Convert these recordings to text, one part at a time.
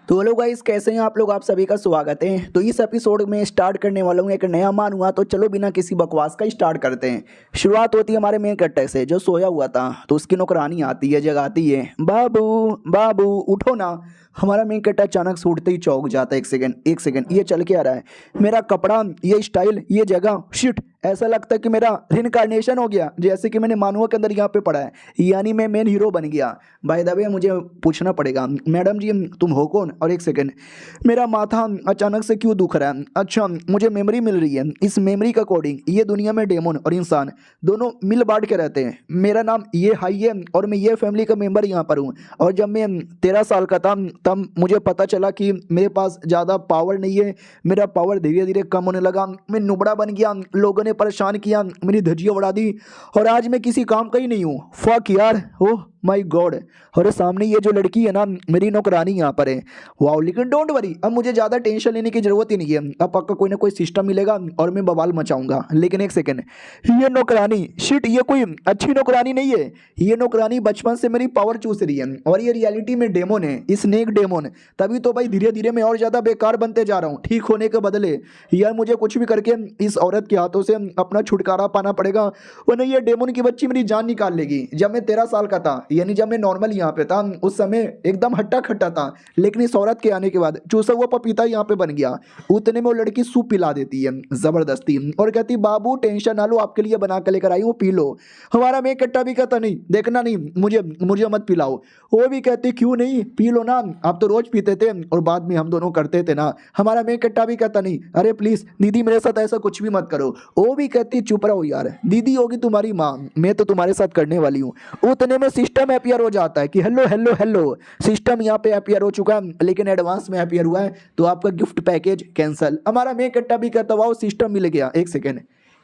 तो hello guys, कैसे हैं आप लोग। आप सभी का स्वागत है। तो इस एपिसोड में स्टार्ट करने वाला हूँ एक नया मानूंगा। तो चलो बिना किसी बकवास का स्टार्ट करते हैं। शुरुआत होती है हमारे मेन कैरेक्टर से, जो सोया हुआ था। तो उसकी नौकरानी आती है, जगाती है, बाबू बाबू उठो ना। हमारा मेन कैरेक्टर अचानक से उठते ही चौंक जाता है। एक सेकंड, ये चल के आ रहा है? मेरा कपड़ा, ये स्टाइल, ये जगह, शिट। ऐसा लगता है कि मेरा रिनकारनेशन हो गया, जैसे कि मैंने मानुआ के अंदर यहाँ पे पढ़ा है, यानी मैं मेन हीरो बन गया। बाय द वे मुझे पूछना पड़ेगा, मैडम जी तुम हो कौन? और एक सेकंड, मेरा माथा अचानक से क्यों दुख रहा है? अच्छा, मुझे मेमोरी मिल रही है। इस मेमोरी का कोडिंग, ये दुनिया में डेमन और इंसान दोनों मिल बांट के रहते हैं। मेरा नाम ये हाई है और मैं ये फैमिली का मेंबर यहाँ पर हूँ। और जब मैं 13 साल का था तब मुझे पता चला कि मेरे पास ज़्यादा पावर नहीं है। मेरा पावर धीरे धीरे कम होने लगा, मैं नुबड़ा बन गया, लोगों ने परेशान किया, मेरी धज्जियाँ उड़ा दी और आज मैं किसी काम का ही नहीं हूँ। फक यार, ओह माय गॉड। और सामने ये जो लड़की है ना, मेरी नौकरानी यहाँ पर है। वाओ, लेकिन डोंट वरी, अब मुझे ज़्यादा टेंशन लेने की ज़रूरत ही नहीं है। अब पक्का कोई ना कोई सिस्टम मिलेगा और मैं बवाल मचाऊंगा। लेकिन एक सेकंड, ये नौकरानी, शिट, ये कोई अच्छी नौकरानी नहीं है। ये नौकरानी बचपन से मेरी पावर चूस रही है और ये रियलिटी में डेमोन है, स्नेक डेमोन। तभी तो भाई धीरे धीरे मैं और ज़्यादा बेकार बनते जा रहा हूँ, ठीक होने के बदले। यार मुझे कुछ भी करके इस औरत के हाथों से अपना छुटकारा पाना पड़ेगा, वरना ये डेमोन की बच्ची मेरी जान निकाल लेगी। जब मैं 13 साल का था, यानी जब मैं नॉर्मल यहाँ पे था, उस समय एकदम हट्टा खट्टा था। लेकिन इस औरत के आने के बाद चूसा हुआ पपीता यहाँ पे बन गया। उतने में वो लड़की सूप पिला देती है जबरदस्ती और कहती, बाबू टेंशन ना लो, आपके लिए बना के लेकर आई हूँ, पी लो। हमारा मैं कट्टा भी कहता, नहीं देखना, नहीं मुझे मुझे मत पिलाओ। वो भी कहती, क्यों नहीं, पी लो ना, आप तो रोज पीते थे और बाद में हम दोनों करते थे ना। हमारा मैं कट्टा भी कहता, नहीं अरे प्लीज दीदी मेरे साथ ऐसा कुछ भी मत करो। वो भी कहती, चुप रहो यार, दीदी होगी तुम्हारी माँ, मैं तो तुम्हारे साथ करने वाली हूँ। उतने में सिस्टम अपियर हो जाता है कि हेलो हेलो हेलो, सिस्टम यहाँ पे अपियर हो चुका है, लेकिन एडवांस में अपियर हुआ है, तो आपका गिफ्ट पैकेज कैंसिल। हमारा मैं कट्टा भी कहता, वाओ सिस्टम मिल गया। एक सेकेंड,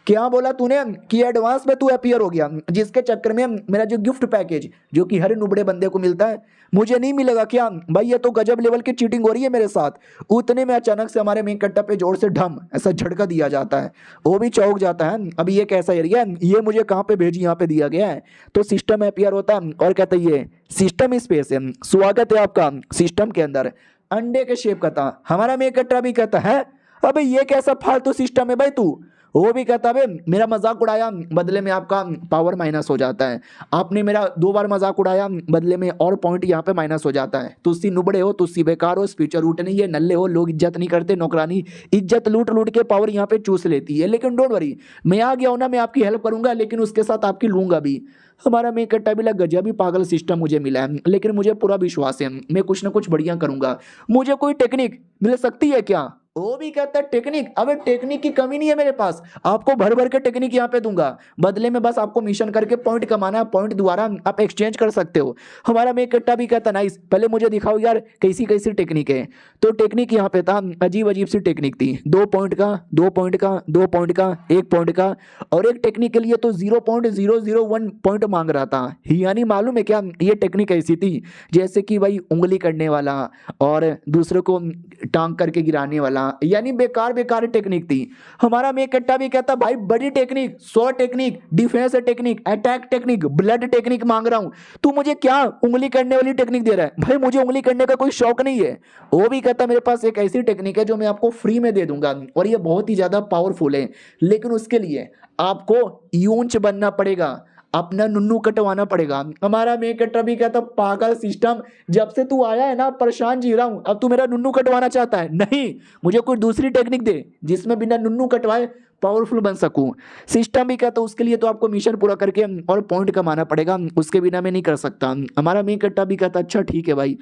क्या बोला तूने कि एडवांस में तू अपियर हो गया, जिसके चक्कर में मेरा जो गिफ्ट पैकेज, जो कि हर नुबड़े बंदे को मिलता है, मुझे नहीं मिलेगा क्या? भाई ये तो गजब लेवल की चीटिंग हो रही है मेरे साथ। उतने में अचानक से हमारे मेन कट्टा पे जोर से ढम ऐसा झटका दिया जाता है। वो भी चौंक जाता है, अभी ये कैसा एरिया है, ये मुझे कहाँ पे भेजी, यहाँ पे दिया गया है। तो सिस्टम अपियर होता है और कहता है, ये सिस्टम स्पेस है, स्वागत है आपका सिस्टम के अंदर। अंडे के शेप का था। हमारा मेन कट्टा भी कहता है, अबे ये कैसा फालतू सिस्टम है भाई तू? वो भी कहता है, मेरा मजाक उड़ाया, बदले में आपका पावर माइनस हो जाता है। आपने मेरा 2 बार मजाक उड़ाया, बदले में और पॉइंट यहाँ पे माइनस हो जाता है। तुस्सी नुबड़े हो, तुस्सी बेकार हो, स्पीचर रूट नहीं है, नल्ले हो, लोग इज्जत नहीं करते, नौकरानी इज्जत लूट लूट के पावर यहाँ पे चूस लेती है। लेकिन डोंट वरी, मैं आ गया हूँ ना, मैं आपकी हेल्प करूंगा, लेकिन उसके साथ आपकी लूंगा भी। हमारा मैं कट्टा भी लग, गजब भी पागल सिस्टम मुझे मिला है, लेकिन मुझे पूरा विश्वास है मैं कुछ ना कुछ बढ़िया करूंगा। मुझे कोई टेक्निक मिल सकती है क्या? वो भी कहता है, टेक्निक? अबे टेक्निक की कमी नहीं है मेरे पास, आपको भर भर के टेक्निक यहाँ पे दूंगा। बदले में बस आपको मिशन करके पॉइंट कमाना है, पॉइंट द्वारा आप एक्सचेंज कर सकते हो। हमारा मेन कट्टा भी कहता, नाइस, पहले मुझे दिखाओ यार कैसी कैसी टेक्निक है। तो टेक्निक यहाँ पे था, अजीब अजीब सी टेक्निक थी। 2 पॉइंट का, 2 पॉइंट का, 2 पॉइंट का, 1 पॉइंट का, और एक टेक्निक के लिए तो 0.001 पॉइंट मांग रहा था। यानी मालूम है क्या, ये टेक्निक ऐसी थी जैसे कि भाई उंगली करने वाला और दूसरों को टांग करके गिराने वाला, यानी बेकार बेकार टेक्निक थी। हमारा मेन कट्टा भी कहता, भाई बड़ी technique, 100 technique, defence technique, attack technique, blood technique मांग रहा हूं, तू मुझे क्या उंगली करने वाली टेक्निक दे रहा है? भाई मुझे उंगली करने का कोई शौक नहीं है। वो भी कहता, मेरे पास एक ऐसी टेक्निक है जो मैं आपको फ्री में दे दूंगा और ये बहुत ही ज्यादा पावरफुल है, लेकिन उसके लिए आपको यूंच बनना पड़ेगा, अपना नुन्नू कटवाना पड़ेगा। हमारा मेन कट्टा भी कहता, पागल सिस्टम, जब से तू आया है ना परेशान जी रहा हूं, अब तू मेरा नुन्नू कटवाना चाहता है? नहीं, मुझे कोई दूसरी टेक्निक दे जिसमें बिना नुन्नू कटवाए पावरफुल बन सकूं। सिस्टम भी कहता, उसके लिए तो आपको मिशन पूरा करके और पॉइंट कमाना पड़ेगा, उसके बिना मैं नहीं कर सकता। हमारा मेन कट्टा भी कहता, अच्छा ठीक है भाई,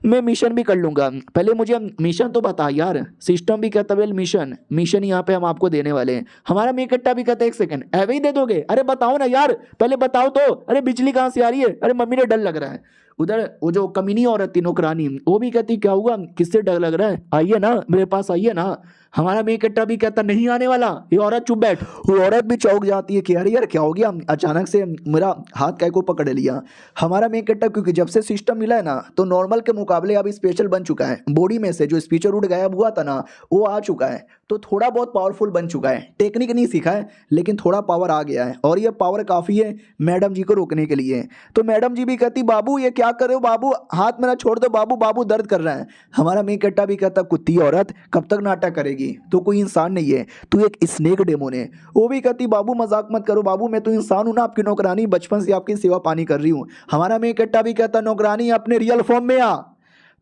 मैं मिशन भी कर लूंगा, पहले मुझे मिशन तो बता यार। सिस्टम भी कहता, वेल मिशन मिशन यहाँ पे हम आपको देने वाले हैं। हमारा मेन कट्टा भी कहता, एक सेकंड, ऐवे ही दे दोगे? अरे बताओ ना यार, पहले बताओ तो। अरे बिजली कहाँ से आ रही है? अरे मम्मी ने डर लग रहा है। उधर वो जो कमीनी औरत थी नौकरानी, वो भी कहती, क्या हुआ, किससे डर लग रहा है, आइए ना मेरे पास, आइए ना। हमारा मेन कट्टा भी कहता, नहीं आने वाला, ये औरत चुप बैठ। वो औरत भी चौंक जाती है कि अरे यार क्या हो गया, अचानक से मेरा हाथ काय को पकड़ लिया। हमारा मेन कट्टा, क्योंकि जब से सिस्टम मिला है ना, तो नॉर्मल के मुकाबले अब स्पेशल बन चुका है। बॉडी में से जो स्पीचर रूट गायब हुआ था ना, वो आ चुका है, तो थोड़ा बहुत पावरफुल बन चुका है। टेक्निक नहीं सीखा है लेकिन थोड़ा पावर आ गया है, और ये पावर काफ़ी है मैडम जी को रोकने के लिए। तो मैडम जी भी कहती बाबू ये क्या कर रहे हो बाबू, हाथ मेरा छोड़ दो बाबू, बाबू दर्द कर रहा है। हमारा मेन कट्टा भी कहता कुत्ती औरत कब तक नाटक करेगी, तो कोई इंसान नहीं है, तू एक स्नेक डेमोन है। वो भी कहती बाबू मजाक मत करो बाबू, मैं तो इंसान हूं ना, आपकी नौकरानी, बचपन से आपकी सेवा पानी कर रही हूँ। हमारा मेन कट्टा भी कहता नौकरानी अपने रियल फॉर्म में आ,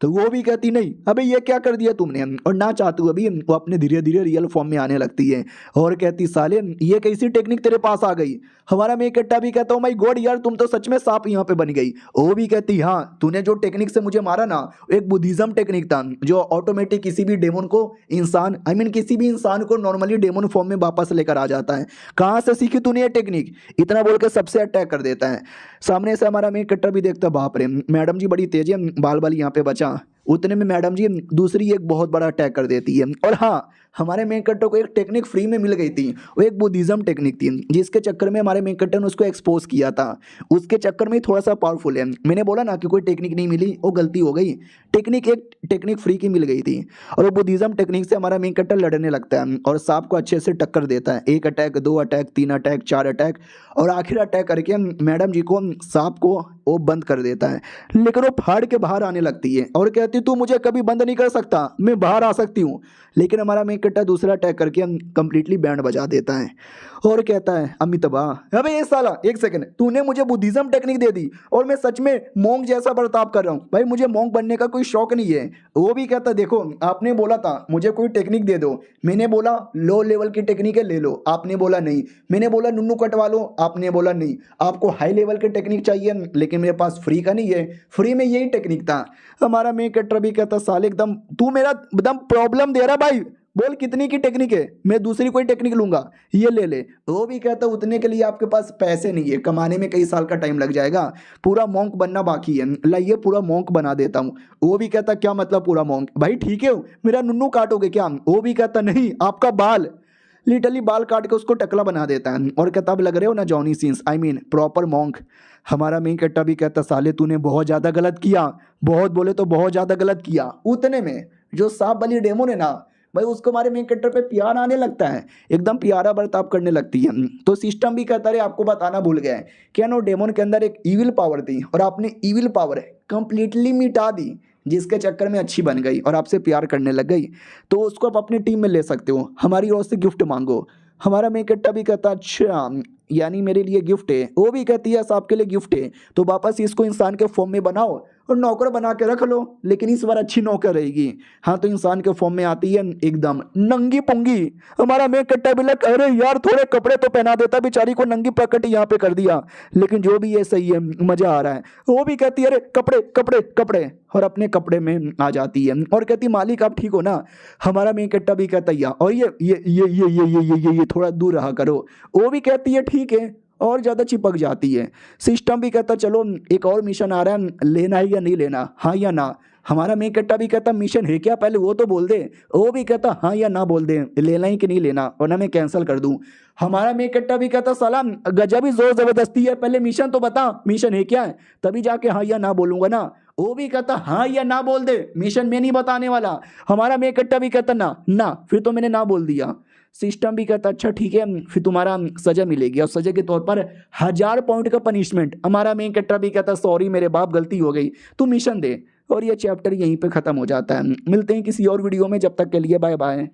तो वो भी कहती नहीं अबे ये क्या कर दिया तुमने, और ना चाहती अभी वो अपने धीरे धीरे रियल फॉर्म में आने लगती है और कहती साले ये कैसी टेक्निक तेरे पास आ गई। हमारा मेन कट्टा भी कहता हूँ माय गॉड यार तुम तो सच में सांप यहाँ पे बन गई। वो भी कहती हाँ तूने जो टेक्निक से मुझे मारा ना, एक बुद्धिज्म टेक्निक था जो ऑटोमेटिक किसी भी डेमन को इंसान किसी भी इंसान को नॉर्मली डेमन फॉर्म में वापस लेकर आ जाता है। कहाँ से सीखी तूने ये टेक्निक, इतना बोल के सबसे अटैक कर देता है। सामने से हमारा मेन कट्टा भी देखता बाप रे मैडम जी बड़ी तेज है, बाल बाल यहाँ पे बचा। उतने में मैडम जी दूसरी एक बहुत बड़ा अटैक कर देती है। और हाँ हमारे मेन कट्टर को एक टेक्निक फ्री में मिल गई थी, वो एक बुद्धिज्म टेक्निक थी जिसके चक्कर में हमारे मेन कट्टर ने उसको एक्सपोज किया था। उसके चक्कर में थोड़ा सा पावरफुल है। मैंने बोला ना कि कोई टेक्निक नहीं मिली, वो गलती हो गई, एक टेक्निक फ्री की मिल गई थी। और वो बुद्धिज्म टेक्निक से हमारा मेन कट्टर लड़ने लगता है और सांप को अच्छे से टक्कर देता है। 1 अटैक, 2 अटैक, 3 अटैक, 4 अटैक, और आखिर अटैक करके मैडम जी को सांप को वो बंद कर देता है। लेकिन वो फाड़ के बाहर आने लगती है और कहती तू मुझे कभी बंद नहीं कर सकता, मैं बाहर आ सकती हूँ। लेकिन हमारा मेन कट्टा दूसरा अटैक करके कंप्लीटली बैंड बजा देता है और कहता है अमिताभ अबे ये साला एक सेकंड, तूने मुझे बुद्धिज्म टेक्निक दे दी और मैं सच में मोंग जैसा बर्ताव कर रहा हूँ। भाई मुझे मोंग बनने का कोई शौक नहीं है। वो भी कहता देखो आपने बोला था मुझे कोई टेक्निक दे दो, मैंने बोला लो लेवल की टेक्निक है ले लो, आपने बोला नहीं। मैंने बोला नुन्नू कटवा लो, आपने बोला नहीं। आपको हाई लेवल की टेक्निक चाहिए लेकिन मेरे पास फ्री का नहीं है, फ्री में यही टेक्निक था। हमारा मेन कट्टर भी कहता साले एकदम तू मेरा एकदम प्रॉब्लम दे रहा भाई, बोल कितनी की टेक्निक है, मैं दूसरी कोई टेक्निक लूंगा, ये ले ले। वो भी कहता उतने के लिए आपके पास पैसे नहीं है, कमाने में कई साल का टाइम लग जाएगा, पूरा मॉन्क बनना बाकी है, लाइए पूरा मॉन्क बना देता हूँ। वो भी कहता क्या मतलब पूरा मॉन्क, भाई ठीक है मेरा नुन्नू काटोगे क्या। वो भी कहता नहीं आपका बाल, लिटरली बाल काट के उसको टकला बना देता है और कहता अब लग रहे हो ना जॉनी सीन्स, प्रॉपर मॉन्क। हमारा मेन कट्टा भी कहता साले तूने बहुत ज़्यादा गलत किया, बहुत बोले तो बहुत ज़्यादा गलत किया। उतने में जो सांप वाली डेमोन है ना भाई उसको हमारे मेन कट्टर पे प्यार आने लगता है, एकदम प्यारा बर्ताव करने लगती है। तो सिस्टम भी कहता है आपको बताना भूल गया है क्या नो डेमोन के अंदर एक ईविल पावर थी और आपने ईविल पावर कंप्लीटली मिटा दी, जिसके चक्कर में अच्छी बन गई और आपसे प्यार करने लग गई। तो उसको आप अपनी टीम में ले सकते हो, हमारी ओर से गिफ्ट मांगो। हमारा मेन कट्टा भी कहता अच्छा यानी मेरे लिए गिफ्ट है। वो भी कहती है आपके लिए गिफ्ट है तो वापस इसको इंसान के फॉर्म में बनाओ और नौकर बना के रख लो, लेकिन इस बार अच्छी नौकर रहेगी। हाँ तो इंसान के फॉर्म में आती है एकदम नंगी पुंगी। हमारा मेन कट्टा भी लग अरे यार थोड़े कपड़े तो पहना देता, बेचारी को नंगी प्रकट यहाँ पे कर दिया, लेकिन जो भी ये सही है मजा आ रहा है। वो भी कहती है अरे कपड़े कपड़े कपड़े, और अपने कपड़े में आ जाती है और कहती मालिक आप ठीक हो ना। हमारा मेन कट्टा भी कहता है और ये थोड़ा दूर रहा करो। वो भी कहती है ठीक है और ज़्यादा चिपक जाती है। सिस्टम भी कहता चलो एक और मिशन आ रहा है, लेना है या नहीं लेना, हाँ या ना। हमारा मेन कट्टा भी कहता मिशन है क्या पहले वो तो बोल दे। वो भी कहता हाँ या ना बोल दे, लेना ही कि नहीं लेना वरना मैं कैंसिल कर दूं। हमारा मेन कट्टा भी कहता साला गजब ही जोर जबरदस्ती है, पहले मिशन तो बता मिशन है क्या है तभी जाके हाँ या ना बोलूंगा ना। वो भी कहता हाँ या ना बोल दे, मिशन में नहीं बताने वाला। हमारा मेन कट्टा भी कहता ना ना, फिर तो मैंने ना बोल दिया। सिस्टम भी कहता अच्छा ठीक है फिर तुम्हारा सजा मिलेगी और सजा के तौर पर 1000 पॉइंट का पनिशमेंट। हमारा मेन कट्टा भी कहता सॉरी मेरे बाप गलती हो गई, तू मिशन दे। और ये चैप्टर यहीं पे खत्म हो जाता है। मिलते हैं किसी और वीडियो में, जब तक के लिए बाय बाय।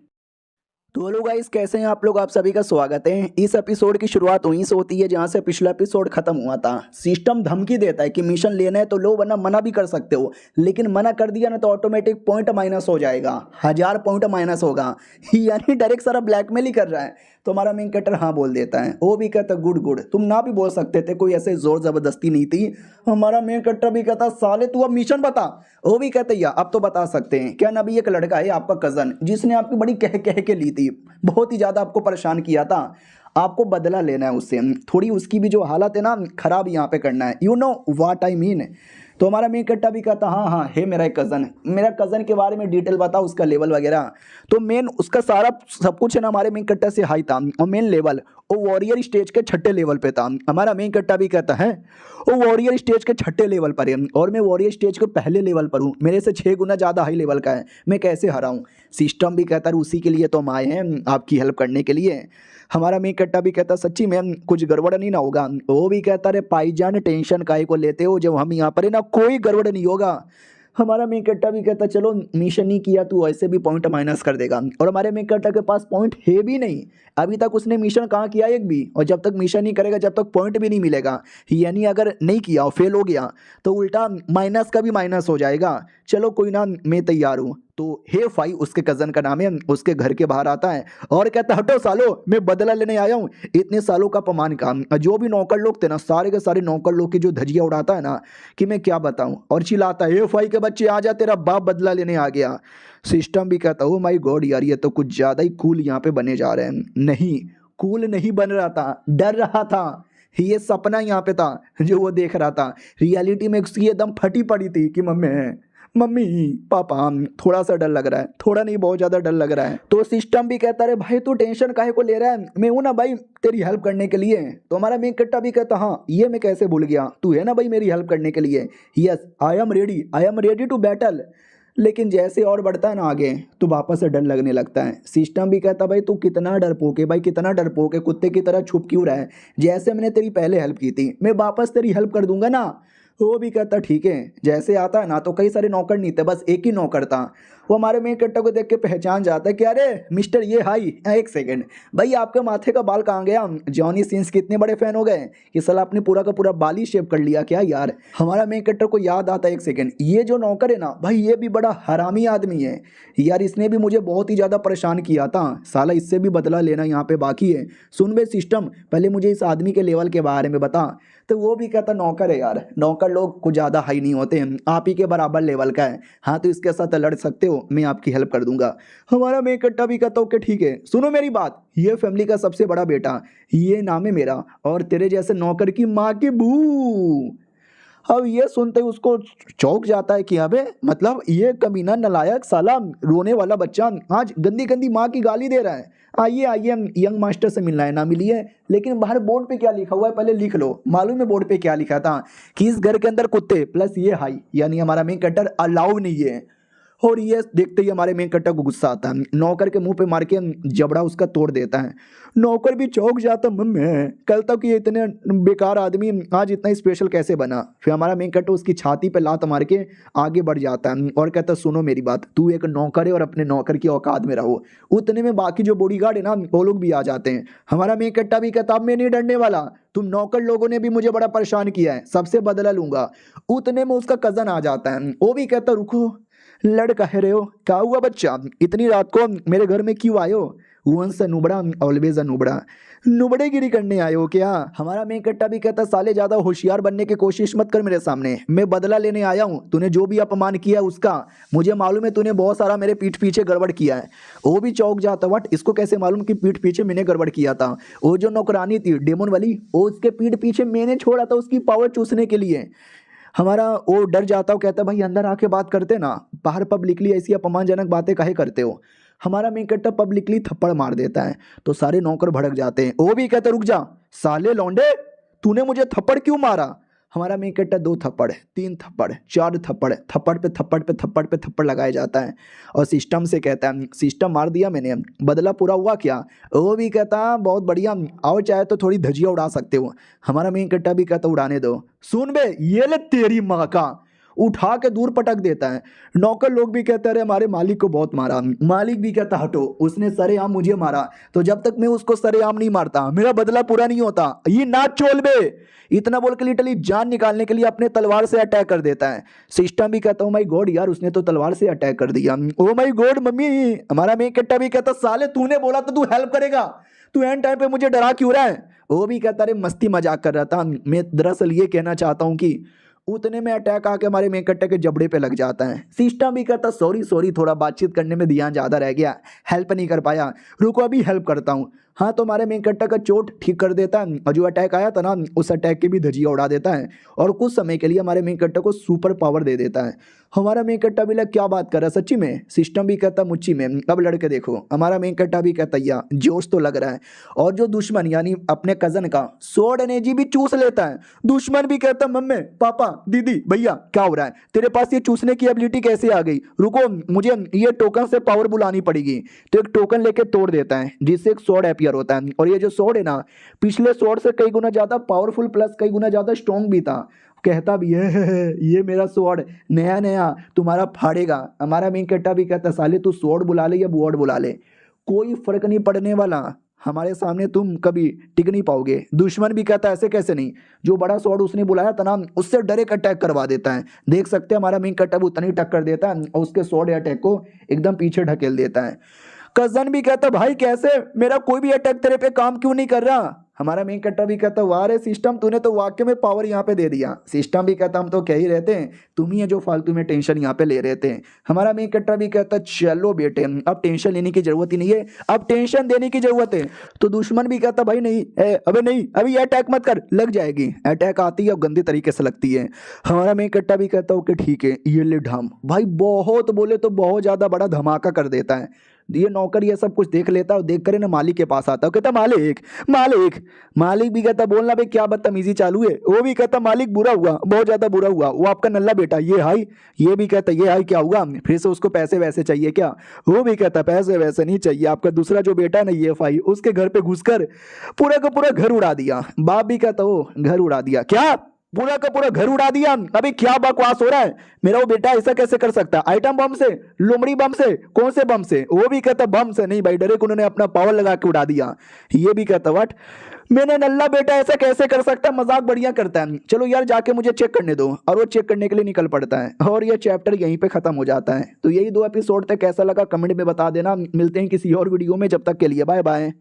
तो हेलो गाइस कैसे हैं आप लोग, आप सभी का स्वागत है। इस एपिसोड की शुरुआत वहीं से होती है जहां से पिछला एपिसोड खत्म हुआ था। सिस्टम धमकी देता है कि मिशन लेना है तो लो वरना मना भी कर सकते हो, लेकिन मना कर दिया ना तो ऑटोमेटिक पॉइंट माइनस हो जाएगा, 1000 पॉइंट माइनस होगा। यानी डायरेक्ट सारा ब्लैकमेल ही कर रहा है। तो हमारा मेन कट्टर हाँ बोल देता है। वो भी कहता गुड गुड, तुम ना भी बोल सकते थे, कोई ऐसे जोर जबरदस्ती नहीं थी। हमारा मेन कट्टर भी कहता साले तू अब मिशन बता। वो भी कहते या अब तो बता सकते हैं क्या ना। अभी एक लड़का है आपका कजन जिसने आपकी बड़ी कह कह के ली थी, बहुत ही ज्यादा आपको परेशान किया था, आपको बदला लेना है उससे। थोड़ी उसकी भी जो हालत है ना खराब यहाँ पे करना है, you know what I mean. तो हमारा मेन कट्टा भी कहता हाँ हाँ है मेरा एक कज़न, मेरा कज़न के बारे में डिटेल बताओ, उसका लेवल वगैरह। तो मेन उसका सारा सब कुछ है ना हमारे मेन कट्टा से हाई था। और मेन लेवल वो वॉरियर स्टेज के छठे लेवल पे था। हमारा मेन कट्टा भी कहता है वो वॉरियर स्टेज के छठे लेवल पर है और मैं वॉरियर स्टेज के पहले लेवल पर हूँ, मेरे से 6 गुना ज़्यादा हाई लेवल का है, मैं कैसे हराऊँ। सिस्टम भी कहता है उसी के लिए तो हम आए हैं, आपकी हेल्प करने के लिए। हमारा मेन कट्टा भी कहता सच्ची में कुछ गड़बड़ नहीं ना होगा। वो भी कहता रे भाईजान टेंशन काहे को लेते हो, जब हम यहाँ पर है ना कोई गड़बड़ नहीं होगा। हमारा मेन कट्टा भी कहता चलो मिशन नहीं किया तू ऐसे भी पॉइंट माइनस कर देगा, और हमारे मेन कट्टा के पास पॉइंट है भी नहीं, अभी तक उसने मिशन कहाँ किया एक भी, और जब तक मिशन नहीं करेगा जब तक पॉइंट भी नहीं मिलेगा। यानी अगर नहीं किया और फेल हो गया तो उल्टा माइनस का भी माइनस हो जाएगा। चलो कोई ना, मैं तैयार हूँ। तो हे फाई उसके कज़न का नाम है, उसके घर के बाहर आता है और कहता हटो सालो, मैं बदला लेने आया हूँ इतने सालों का अपमान का। जो भी नौकर लोग थे ना, सारे के सारे नौकर लोग की जो धजिया उड़ाता है ना कि मैं क्या बताऊं, और चिल्लाता है हे फाई के बच्चे आ जा, तेरा बाप बदला लेने आ गया। सिस्टम भी कहता ओ माय गॉड यार, ये तो कुछ ज़्यादा ही कूल यहाँ पे बने जा रहे हैं। नहीं, कूल नहीं बन रहा था, डर रहा था। ये सपना यहाँ पे था जो वो देख रहा था, रियलिटी में उसकी एकदम फटी पड़ी थी कि मम्मी पापा थोड़ा सा डर लग रहा है, थोड़ा नहीं बहुत ज़्यादा डर लग रहा है। तो सिस्टम भी कहता है भाई तू टेंशन काहे को ले रहा है, मैं हूं ना भाई तेरी हेल्प करने के लिए। तो हमारा मेन कट्टा भी कहता हाँ ये मैं कैसे भूल गया, तू है ना भाई मेरी हेल्प करने के लिए। Yes I am ready to battle. लेकिन जैसे और बढ़ता है ना आगे तो वापस से डर लगने लगता है। सिस्टम भी कहता भाई तू कितना डरपोक है भाई, कितना डरपोक है, कुत्ते की तरह छुप क्यों रहा है, जैसे मैंने तेरी पहले हेल्प की थी मैं वापस तेरी हेल्प कर दूंगा ना। वो भी कहता ठीक है। जैसे आता है ना तो कई सारे नौकर नहीं थे, बस एक ही नौकर था। वो हमारे मेन कट्टा को देख के पहचान जाता है कि अरे मिस्टर ये हाई, एक सेकंड भाई आपके माथे का बाल कहाँ गया, जॉनी सिंस के इतने बड़े फैन हो गए कि साला आपने पूरा का पूरा बाल ही शेव कर लिया क्या यार। हमारा मेन कट्टा को याद आता है एक सेकंड, ये जो नौकर है ना भाई ये भी बड़ा हरामी आदमी है यार, इसने भी मुझे बहुत ही ज़्यादा परेशान किया था, साला इससे भी बदला लेना यहाँ पे बाकी है। सुन बे सिस्टम, पहले मुझे इस आदमी के लेवल के बारे में बता। तो वो भी कहता नौकर है यार, नौकर लोग कुछ ज़्यादा हाई नहीं होते हैं, आप ही के बराबर लेवल का है, हाँ तो इसके साथ लड़ सकते हो, मैं आपकी हेल्प कर दूंगा। हमारा मेन कट्टा भी कहता ओके ठीक है, सुनो मेरी बात, ये फैमिली का सबसे बड़ा बेटा, ये नाम है मेरा, और तेरे जैसे नौकर की माँ की बू। अब ये सुनते ही उसको चौंक जाता है कि अबे मतलब ये कमीना नलायक साला रोने वाला बच्चा आज गंदी गंदी माँ की गाली दे रहा है। आइए आइए यंग मास्टर से मिलना है, ना मिलिए, लेकिन बाहर बोर्ड पे क्या लिखा हुआ है पहले लिख लो। मालूम है बोर्ड पे क्या लिखा था कि इस घर के अंदर कुत्ते प्लस ये हाई यानी हमारा मेन कटर अलाउ नहीं है। और ये देखते ही हमारे मेन कट्टा को गुस्सा आता है, नौकर के मुंह पे मार के जबड़ा उसका तोड़ देता है। नौकर भी चौंक जाता, मम्मी कल तक ये इतने बेकार आदमी आज इतना स्पेशल कैसे बना। फिर हमारा मेन कट्टा उसकी छाती पे लात मार के आगे बढ़ जाता है और कहता सुनो मेरी बात, तू एक नौकर है और अपने नौकर की औकात में रहो। उतने में बाकी जो बॉडीगार्ड है ना वो लोग भी आ जाते हैं। हमारा मेन कट्टा भी कहता अब मैं नहीं डरने वाला, तुम नौकर लोगों ने भी मुझे बड़ा परेशान किया है, सबसे बदला लूंगा। उतने में उसका कजन आ जाता है, वो भी कहता रुको लड़ कह रहे हो, क्या हुआ बच्चा इतनी रात को मेरे घर में क्यों आयो। वंस नुबड़ा ऑलवेज नुबड़ा, नुबड़ेगिरी करने आए हो क्या। हमारा मेन कट्टा भी कहता साले ज्यादा होशियार बनने की कोशिश मत कर मेरे सामने, मैं बदला लेने आया हूँ, तूने जो भी अपमान किया उसका, मुझे मालूम है तूने बहुत सारा मेरे पीठ पीछे गड़बड़ किया है। वो भी चौंक जाता वट इसको कैसे मालूम कि पीठ पीछे मैंने गड़बड़ किया था। वो जो नौकरानी थी डेमन वाली, वो उसके पीठ पीछे मैंने छोड़ा था उसकी पावर चूसने के लिए। हमारा वो डर जाता हो, कहता भाई अंदर आके बात करते ना, बाहर पब्लिकली ऐसी अपमानजनक बातें काहे करते हो। हमारा मेन कट्टा पब्लिकली थप्पड़ मार देता है तो सारे नौकर भड़क जाते हैं। वो भी कहते रुक जा साले लौंडे, तूने मुझे थप्पड़ क्यों मारा। हमारा मेन कट्टा 2 थप्पड़ 3 थप्पड़ 4 थप्पड़, थप्पड़ पे थप्पड़ पे थप्पड़ पे थप्पड़ लगाया जाता है और सिस्टम से कहता है सिस्टम मार दिया मैंने, बदला पूरा हुआ क्या। वो भी कहता बहुत बढ़िया, और चाहे तो थोड़ी धजिया उड़ा सकते हो। हमारा मेन कट्टा भी कहता उड़ाने दो। सुन बे ये ले तेरी माँ का, उठा के दूर पटक देता है। नौकर लोग भी कहते अरे हमारे मालिक को बहुत मारा। मालिक भी कहता हटो उसने सरेआम मुझे मारा, तो जब तक मैं उसको सरेआम नहीं मारता मेरा बदला पूरा नहीं होता। ये नाच चोल बे, इतना बोल के लिटरली जान निकालने के लिए अपने तलवार से अटैक कर देता है। सिस्टम भी कहता ओ माय गॉड यार उसने तो तलवार से अटैक कर दिया। Oh my God mummy. हमारा मेन कट्टा भी कहता साले तूने बोला तो तू हेल्प करेगा, तू एंड टाइम पे मुझे डरा क्यों रहा है। वो भी कहता अरे मस्ती मजाक कर रहा था, मैं दरअसल ये कहना चाहता हूँ कि। उतने में अटैक आके हमारे मेन कट्टे के जबड़े पे लग जाता है। सिस्टम भी कहता सॉरी थोड़ा बातचीत करने में ध्यान ज़्यादा रह गया, हेल्प नहीं कर पाया, रुको अभी हेल्प करता हूँ। हाँ तो हमारे मेन कट्टा का चोट ठीक कर देता है और जो अटैक आया था ना उस अटैक की भी धजिया उड़ा देता है और कुछ समय के लिए हमारे मेन कट्टा को सुपर पावर दे देता है। हमारा मेन कट्टा भी लग क्या बात कर रहा है सच्ची में, सिस्टम भी कहता मुच्ची में। अब लड़के देखो हमारा मेन कट्टा भी कहता या जोश तो लग रहा है और जो दुश्मन यानी अपने कजन का स्वॉर्ड एनर्जी भी चूस लेता है। दुश्मन भी कहता मम्मी पापा दीदी भैया क्या हो रहा है, तेरे पास ये चूसने की एबिलिटी कैसे आ गई, रुको मुझे ये टोकन से पावर बुलानी पड़ेगी। तो एक टोकन लेके तोड़ देता है जिससे एक स्वॉर्ड अपीयर होता है और ये जो स्वॉर्ड है ना पिछले स्वॉर्ड से कई गुना ज्यादा पावरफुल प्लस कई गुना ज्यादा स्ट्रॉन्ग भी था। कहता भी है ये मेरा स्वॉर्ड नया नया तुम्हारा फाड़ेगा। हमारा मेन कट्टा भी कहता साले तू स्वॉर्ड बुला ले या वॉर्ड बुला ले कोई फर्क नहीं पड़ने वाला, हमारे सामने तुम कभी टिक नहीं पाओगे। दुश्मन भी कहता ऐसे कैसे नहीं, जो बड़ा स्वॉर्ड उसने बुलाया था ना उससे डायरेक्ट अटैक करवा देता है। देख सकते हैं हमारा मेन कट्टा भी उतना ही टक्कर देता है और उसके स्वॉर्ड अटैक को एकदम पीछे ढकेल देता है। कजन भी कहता भाई कैसे, मेरा कोई भी अटैक तेरे पे काम क्यों नहीं कर रहा। हमारा मेन कट्टा भी कहता वाह रे सिस्टम तूने तो वाकई में पावर यहाँ पे दे दिया। सिस्टम भी कहता हम तो कह ही रहते हैं तुम ही है जो फालतू में टेंशन यहाँ पे ले रहे थे। हमारा मेन कट्टा भी कहता चलो बेटे अब टेंशन लेने की जरूरत ही नहीं है, अब टेंशन देने की जरूरत है। तो दुश्मन भी कहता भाई नहीं अबे नहीं अभी ये अटैक मत कर, लग जाएगी, अटैक आती है और गंदी तरीके से लगती है। हमारा मेन कट्टा भी कहता ओके ठीक है ये ले ढम भाई, बहुत बोले तो बहुत ज्यादा बड़ा धमाका कर देता है। ये नौकर ये सब कुछ देख लेता है और देख कर ना मालिक के पास आता है, कहता मालिक मालिक। मालिक भी कहता बोलना भाई क्या बदतमीजी चालू है। वो भी कहता मालिक बुरा हुआ बहुत ज्यादा बुरा हुआ, वो आपका नल्ला बेटा ये हाई। ये भी कहता ये हाई क्या हुआ, फिर से उसको पैसे वैसे चाहिए क्या। वो भी कहता पैसे वैसे नहीं चाहिए, आपका दूसरा जो बेटा है ना ये फाई उसके घर पे घुसकर पूरा का पूरा घर उड़ा दिया। बाप भी कहता वो घर उड़ा दिया क्या, पूरा का पूरा घर उड़ा दिया, अभी क्या बकवास हो रहा है, मेरा वो बेटा ऐसा कैसे कर सकता है, आइटम बम से, लोमड़ी बम से, कौन से बम से। वो भी कहता बम से नहीं भाई, डायरेक्ट उन्होंने अपना पावर लगा के उड़ा दिया। ये भी कहता व्हाट, मैंने नल्ला बेटा ऐसा कैसे कर सकता है, मजाक बढ़िया करता है, चलो यार जाके मुझे चेक करने दो। और वो चेक करने के लिए निकल पड़ता है और ये चैप्टर यहीं पे खत्म हो जाता है। तो यही 2 एपिसोड थे, कैसा लगा कमेंट में बता देना। मिलते हैं किसी और वीडियो में, जब तक के लिए बाय बाय।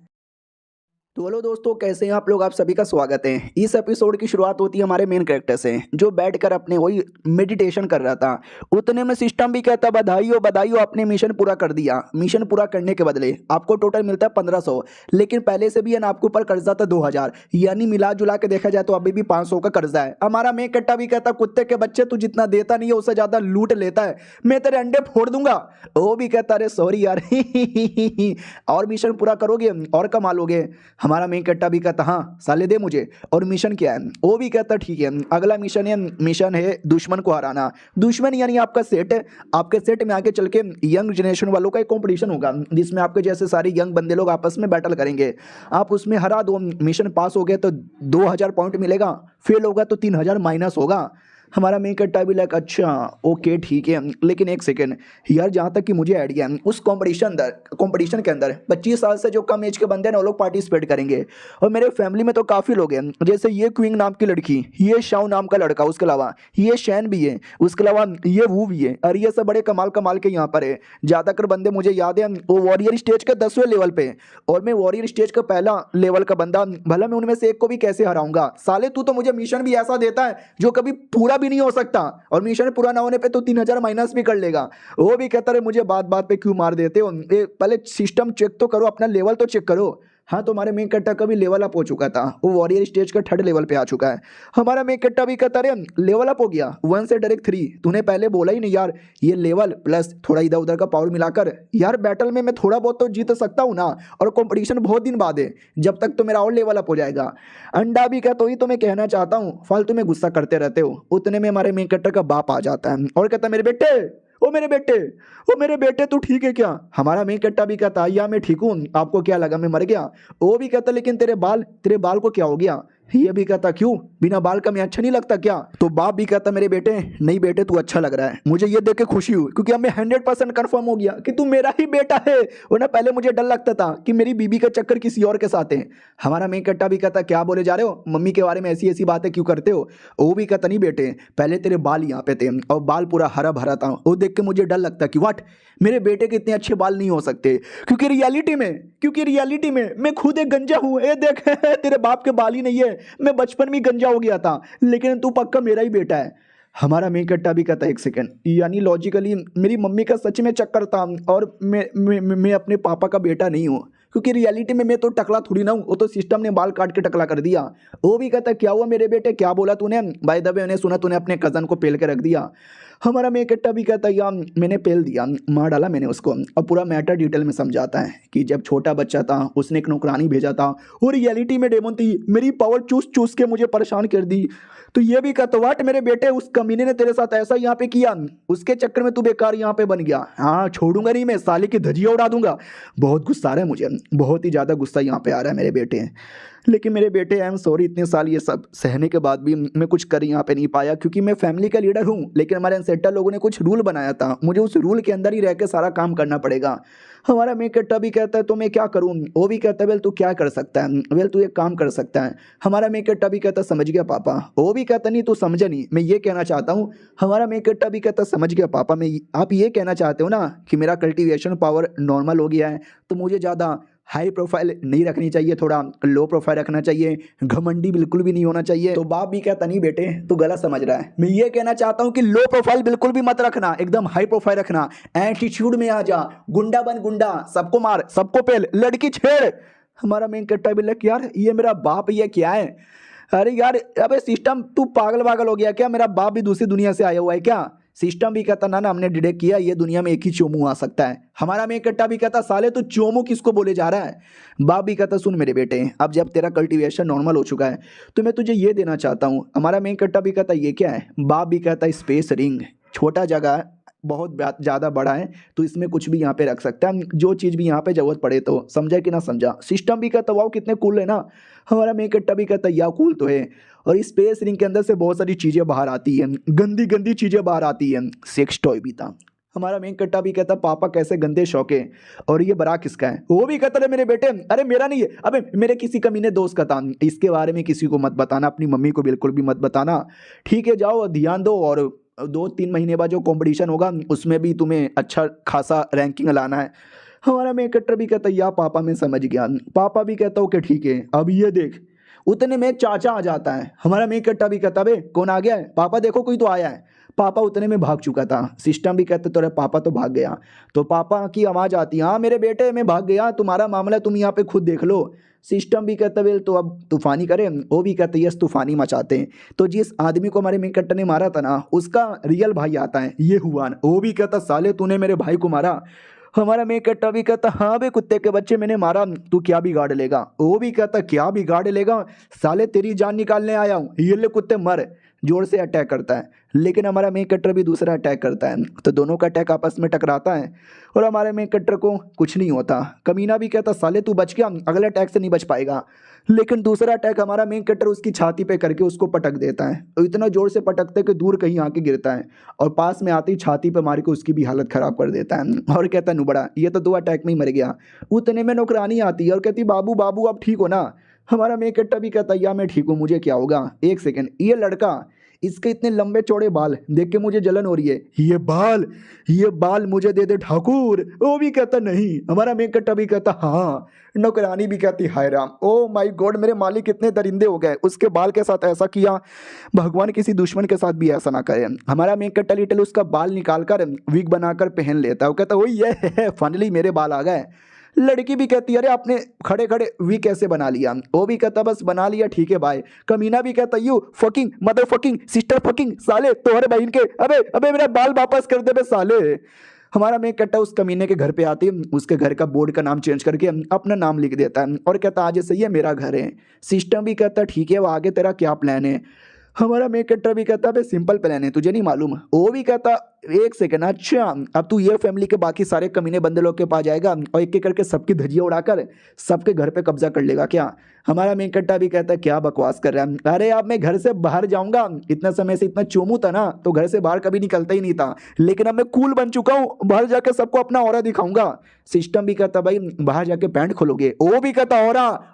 तो हेलो दोस्तों कैसे हैं आप लोग, आप सभी का स्वागत है। इस एपिसोड की शुरुआत होती है हमारे मेन कैरेक्टर से जो बैठकर अपने वही मेडिटेशन कर रहा था। उतने में सिस्टम भी कहता बधाई हो आपने मिशन पूरा कर दिया। मिशन पूरा करने के बदले आपको टोटल मिलता है 1500, लेकिन पहले से भी है ना आपके ऊपर कर्जा था 2000, यानी मिला जुला के देखा जाए तो अभी भी 500 का कर्जा है। हमारा मेन कट्टा भी कहता कुत्ते के बच्चे तू जितना देता नहीं है उससे ज्यादा लूट लेता है, मैं तेरे अंडे फोड़ दूंगा। वो भी कहता अरे सॉरी यार और मिशन पूरा करोगे और कमा लोगे। हमारा मेन कट्टा भी कहता हाँ साले दे मुझे, और मिशन क्या है। वो भी कहता ठीक है अगला मिशन है दुश्मन को हराना। दुश्मन यानी आपका सेट है, आपके सेट में आगे चल के यंग जनरेशन वालों का एक कंपटीशन होगा जिसमें आपके जैसे सारे यंग बंदे लोग आपस में बैटल करेंगे। आप उसमें हरा दो, मिशन पास हो गया तो 2000 पॉइंट मिलेगा, फेल होगा तो 3000 माइनस होगा। हमारा मेन कट्टा भी लाइक अच्छा ओके ठीक है, लेकिन एक सेकेंड यार, जहाँ तक कि मुझे आइडिया है उस कंपटीशन के अंदर 25 साल से जो कम एज के बंदे हैं ना वो लोग पार्टिसिपेट करेंगे। और मेरे फैमिली में तो काफ़ी लोग हैं, जैसे ये क्वीन नाम की लड़की, ये शाओ नाम का लड़का, उसके अलावा ये शैन भी है, उसके अलावा ये वू भी है, और ये सब बड़े कमाल कमाल के यहाँ पर है। ज़्यादातर बंदे मुझे याद है वो वॉरियर स्टेज के 10वें लेवल पे, और मैं वॉरियर स्टेज का पहला लेवल का बंदा, भला मैं उनमें से एक को भी कैसे हराऊंगा। साले तू तो मुझे मिशन भी ऐसा देता है जो कभी पूरा भी नहीं हो सकता, और मिशन पूरा ना होने पे तो 3000 माइनस भी कर लेगा। वो भी कहता है मुझे बात बात पे क्यों मार देते हो, पहले सिस्टम चेक तो करो, अपना लेवल तो चेक करो। हाँ तो हमारे मेन कट्टा का भी लेवल अप हो चुका था, वो वॉरियर स्टेज का 3rd लेवल पे आ चुका है। हमारा मेन कट्टा भी कहता है लेवल अप हो गया 1 से डायरेक्ट 3, तूने पहले बोला ही नहीं यार, ये लेवल प्लस थोड़ा इधर उधर का पावर मिलाकर यार बैटल में मैं थोड़ा बहुत तो जीत सकता हूँ ना, और कंपटीशन बहुत दिन बाद है, जब तक तो मेरा और लेवल अप हो जाएगा। अंडा भी कहता ही तो मैं कहना चाहता हूँ, फालतू में गुस्सा करते रहते हो। उतने में हमारे मेन कट्टा का बाप आ जाता है और कहता मेरे बेटे ओ मेरे बेटे तू ठीक है क्या। हमारा मेन कट्टा भी कहता या मैं ठीक हूँ, आपको क्या लगा मैं मर गया। वो भी कहता लेकिन तेरे बाल को क्या हो गया। ये भी कहता क्यों, बिना बाल का मैं अच्छा नहीं लगता क्या। तो बाप भी कहता मेरे बेटे नहीं बेटे तू अच्छा लग रहा है, मुझे ये देख के खुशी हुई क्योंकि अब मैं 100% कंफर्म हो गया कि तू मेरा ही बेटा है। वरना पहले मुझे डर लगता था कि मेरी बीबी का चक्कर किसी और के साथ है। हमारा मेन कट्टा भी कहता क्या बोले जा रहे हो, मम्मी के बारे में ऐसी ऐसी बातें क्यों करते हो। वो भी कहता नहीं बेटे पहले तेरे बाल यहाँ पे थे और बाल पूरा हरा भरा था, वो देख के मुझे डर लगता कि वाट मेरे बेटे के इतने अच्छे बाल नहीं हो सकते, क्योंकि रियलिटी में मैं खुद एक गंजा हूँ। ये देख तेरे बाप के बाल ही नहीं है, मैं बचपन में गंजा हो गया था, लेकिन तू पक्का मेरा ही बेटा है। हमारा मेन कट्टा भी कहता है एक सेकंड, यानी लॉजिकली मेरी मम्मी का सच में चक्कर था और मैं अपने पापा का बेटा नहीं हूँ, क्योंकि रियलिटी में मैं तो टकला थोड़ी ना हूँ, वो तो सिस्टम ने बाल काट के टकला कर दिया। वो भी कहता क्या हुआ मेरे बेटे, क्या बोला तूने, बाय द वे मैंने सुना तूने अपने कज़न को पेल के रख दिया। हमारा मेन कट्टा भी कहता है यार मैंने पेल दिया, मार डाला मैंने उसको। और पूरा मैटर डिटेल में समझाता है कि जब छोटा बच्चा था उसने एक नौकरानी भेजा था, और रियलिटी में डेमन थी, मेरी पावर चूस चूस के मुझे परेशान कर दी। तो ये भी कहता वाट मेरे बेटे, उस कमीने ने तेरे साथ ऐसा यहाँ पे किया, उसके चक्कर में तू बेकार यहाँ पे बन गया। हाँ छोड़ूंगा नहीं मैं, साले की धजिया उड़ा दूंगा। बहुत गुस्सा आ रहा है मुझे, बहुत ही ज़्यादा गुस्सा यहाँ पे आ रहा है मेरे बेटे। लेकिन मेरे बेटे आई एम सॉरी, इतने साल ये सब सहने के बाद भी मैं कुछ कर यहाँ पे नहीं पाया, क्योंकि मैं फैमिली का लीडर हूँ। लेकिन हमारे अनसेटल लोगों ने कुछ रूल बनाया था, मुझे उस रूल के अंदर ही रह के सारा काम करना पड़ेगा। हमारा मेन कट्टा भी कहता है तो मैं क्या करूँ, वो भी कहता है वेल तू क्या कर सकता है, वेल तू एक काम कर सकता है। हमारा मेन कट्टा भी कहता समझ गया पापा, वो भी कहता नहीं तू समझा नहीं, मैं ये कहना चाहता हूँ। हमारा मेन कट्टा भी कहता समझ गया पापा, मैं आप ये कहना चाहते हो ना कि मेरा कल्टीवेशन पावर नॉर्मल हो गया है, तो मुझे ज़्यादा हाई प्रोफाइल नहीं रखनी चाहिए, थोड़ा लो प्रोफाइल रखना चाहिए, घमंडी बिल्कुल भी नहीं होना चाहिए। तो बाप भी कहता नहीं बेटे तू गलत समझ रहा है, मैं ये कहना चाहता हूँ कि लो प्रोफाइल बिल्कुल भी मत रखना, एकदम हाई प्रोफाइल रखना, एटीट्यूड में आ जा, गुंडा बन गुंडा, सबको मार सबको पेल लड़की छेड़। हमारा मेन कट्टा भी लग यार ये मेरा बाप ये क्या है, अरे यार अबे सिस्टम तू पागल वागल हो गया क्या, मेरा बाप भी दूसरी दुनिया से आया हुआ है क्या। सिस्टम भी कहता ना हमने डिटेक्ट किया ये दुनिया में एक ही चोमू आ सकता है। हमारा मेन कट्टा भी कहता साले तो चोमू किसको बोले जा रहा है। बाप भी कहता सुन मेरे बेटे, अब जब तेरा कल्टीवेशन नॉर्मल हो चुका है तो मैं तुझे ये देना चाहता हूँ। हमारा मेन कट्टा भी कहता ये क्या है। बाप भी कहता स्पेस रिंग, छोटा जगह बहुत ज़्यादा बड़ा है तो इसमें कुछ भी यहाँ पे रख सकता है, जो चीज़ भी यहाँ पे ज़रूरत पड़े तो। समझा कि ना समझा। सिस्टम भी कहता वाओ कितने कूल है ना। हमारा मेन कट्टा भी कहता या कूल तो है। और इस स्पेस रिंग के अंदर से बहुत सारी चीज़ें बाहर आती हैं, गंदी गंदी चीज़ें बाहर आती हैं, सेक्स टॉय भी था। हमारा मेन कट्टा भी कहता पापा कैसे गंदे शौक है, और ये बरा किसका है। वो भी कहता है मेरे बेटे अरे मेरा नहीं है, अबे मेरे किसी कमीने दोस्त का था, इसके बारे में किसी को मत बताना, अपनी मम्मी को बिल्कुल भी मत बताना, ठीक है। जाओ ध्यान दो, और 2-3 महीने बाद जो कंपटीशन होगा उसमें भी तुम्हें अच्छा खासा रैंकिंग लाना है। हमारा मेन कट्टर भी कहता या पापा मैं समझ गया। पापा भी कहता ओके ठीक है। अब ये देख उतने में चाचा आ जाता है। हमारा मेन कट्टा भी कहता बे कौन आ गया है, पापा देखो कोई तो आया है। पापा उतने में भाग चुका था। सिस्टम भी कहते तो पापा तो भाग गया। तो पापा की आवाज़ आती है हाँ मेरे बेटे मैं भाग गया, तुम्हारा मामला तुम यहाँ पे खुद देख लो। सिस्टम भी कहता वेल तो अब तूफानी करें, वो भी कहते यस तूफानी मचाते हैं। तो जिस आदमी को हमारे मेन कट्टर ने मारा था ना उसका रियल भाई आता है, ये हुआ ना। वो भी कहता साले तूने मेरे भाई को मारा। हमारा मेन कट्टा भी कहता हाँ बे कुत्ते के बच्चे मैंने मारा, तू क्या बिगाड़ लेगा। वो भी कहता क्या बिगाड़ लेगा, साले तेरी जान निकालने आया हूँ, ये ले कुत्ते मर। जोर से अटैक करता है, लेकिन हमारा मेन कट्टर भी दूसरा अटैक करता है। तो दोनों का अटैक आपस में टकराता है और हमारे मेन कट्टर को कुछ नहीं होता। कमीना भी कहता साले तू बच गया, अगले अटैक से नहीं बच पाएगा। लेकिन दूसरा अटैक हमारा मेन कट्टर उसकी छाती पे करके उसको पटक देता है, और इतना जोर से पटकते कि दूर कहीं आके गिरता है, और पास में आते ही छाती पे मार के उसकी भी हालत ख़राब कर देता है। और कहता है नुबड़ा ये तो 2 अटैक में ही मर गया। उतने में नौकरानी आती है और कहती बाबू बाबू आप ठीक हो ना। हमारा मेन कट्टा भी कहता या मैं ठीक हूँ, मुझे क्या होगा। एक सेकेंड, ये लड़का इसके इतने लंबे चौड़े बाल देख के मुझे जलन हो रही है, ये बाल मुझे दे दे ठाकुर। वो भी कहता नहीं। हमारा मेन कट्टा भी कहता हाँ। नौकरानी भी कहती हाय राम ओ माय गॉड मेरे मालिक कितने दरिंदे हो गए, उसके बाल के साथ ऐसा किया, भगवान किसी दुश्मन के साथ भी ऐसा ना करे। हमारा मेन कट्टा लिटल उसका बाल निकाल कर विग बनाकर पहन लेता है। वो कहता वही ये फाइनली मेरे बाल आ गए। लड़की भी कहती है अरे आपने खड़े खड़े वी कैसे बना लिया। वो भी कहता बस बना लिया ठीक है भाई। कमीना भी कहता you fucking mother fucking sister fucking साले तोहरे बहन के अबे अबे मेरा बाल वापस कर दे बे साले। हमारा मेन कट्टा उस कमीने के घर पे आती है, उसके घर का बोर्ड का नाम चेंज करके अपना नाम लिख देता है और कहता आज से ये मेरा घर है। सिस्टम भी कहता ठीक है वो आगे तेरा क्या प्लान है। हमारा मेन कट्टर भी कहता भाई सिंपल प्लान है तुझे नहीं मालूम। वो भी कहता एक सेकंड अच्छा अब तू ये फैमिली के बाकी सारे कमीने बंदे लोग के पास जाएगा और एक एक करके सबकी धजिया उड़ाकर सबके घर पे कब्जा कर लेगा क्या। हमारा मेन कट्टा भी कहता क्या बकवास कर रहा है, अरे अब मैं घर से बाहर जाऊंगा, इतना समय से इतना चोमू था ना तो घर से बाहर कभी निकलता ही नहीं था, लेकिन अब मैं कूल बन चुका हूँ, बाहर जाकर सबको अपना ऑरा दिखाऊंगा। सिस्टम भी कहता भाई बाहर जाके पैंट खोलोगे। वो भी कहता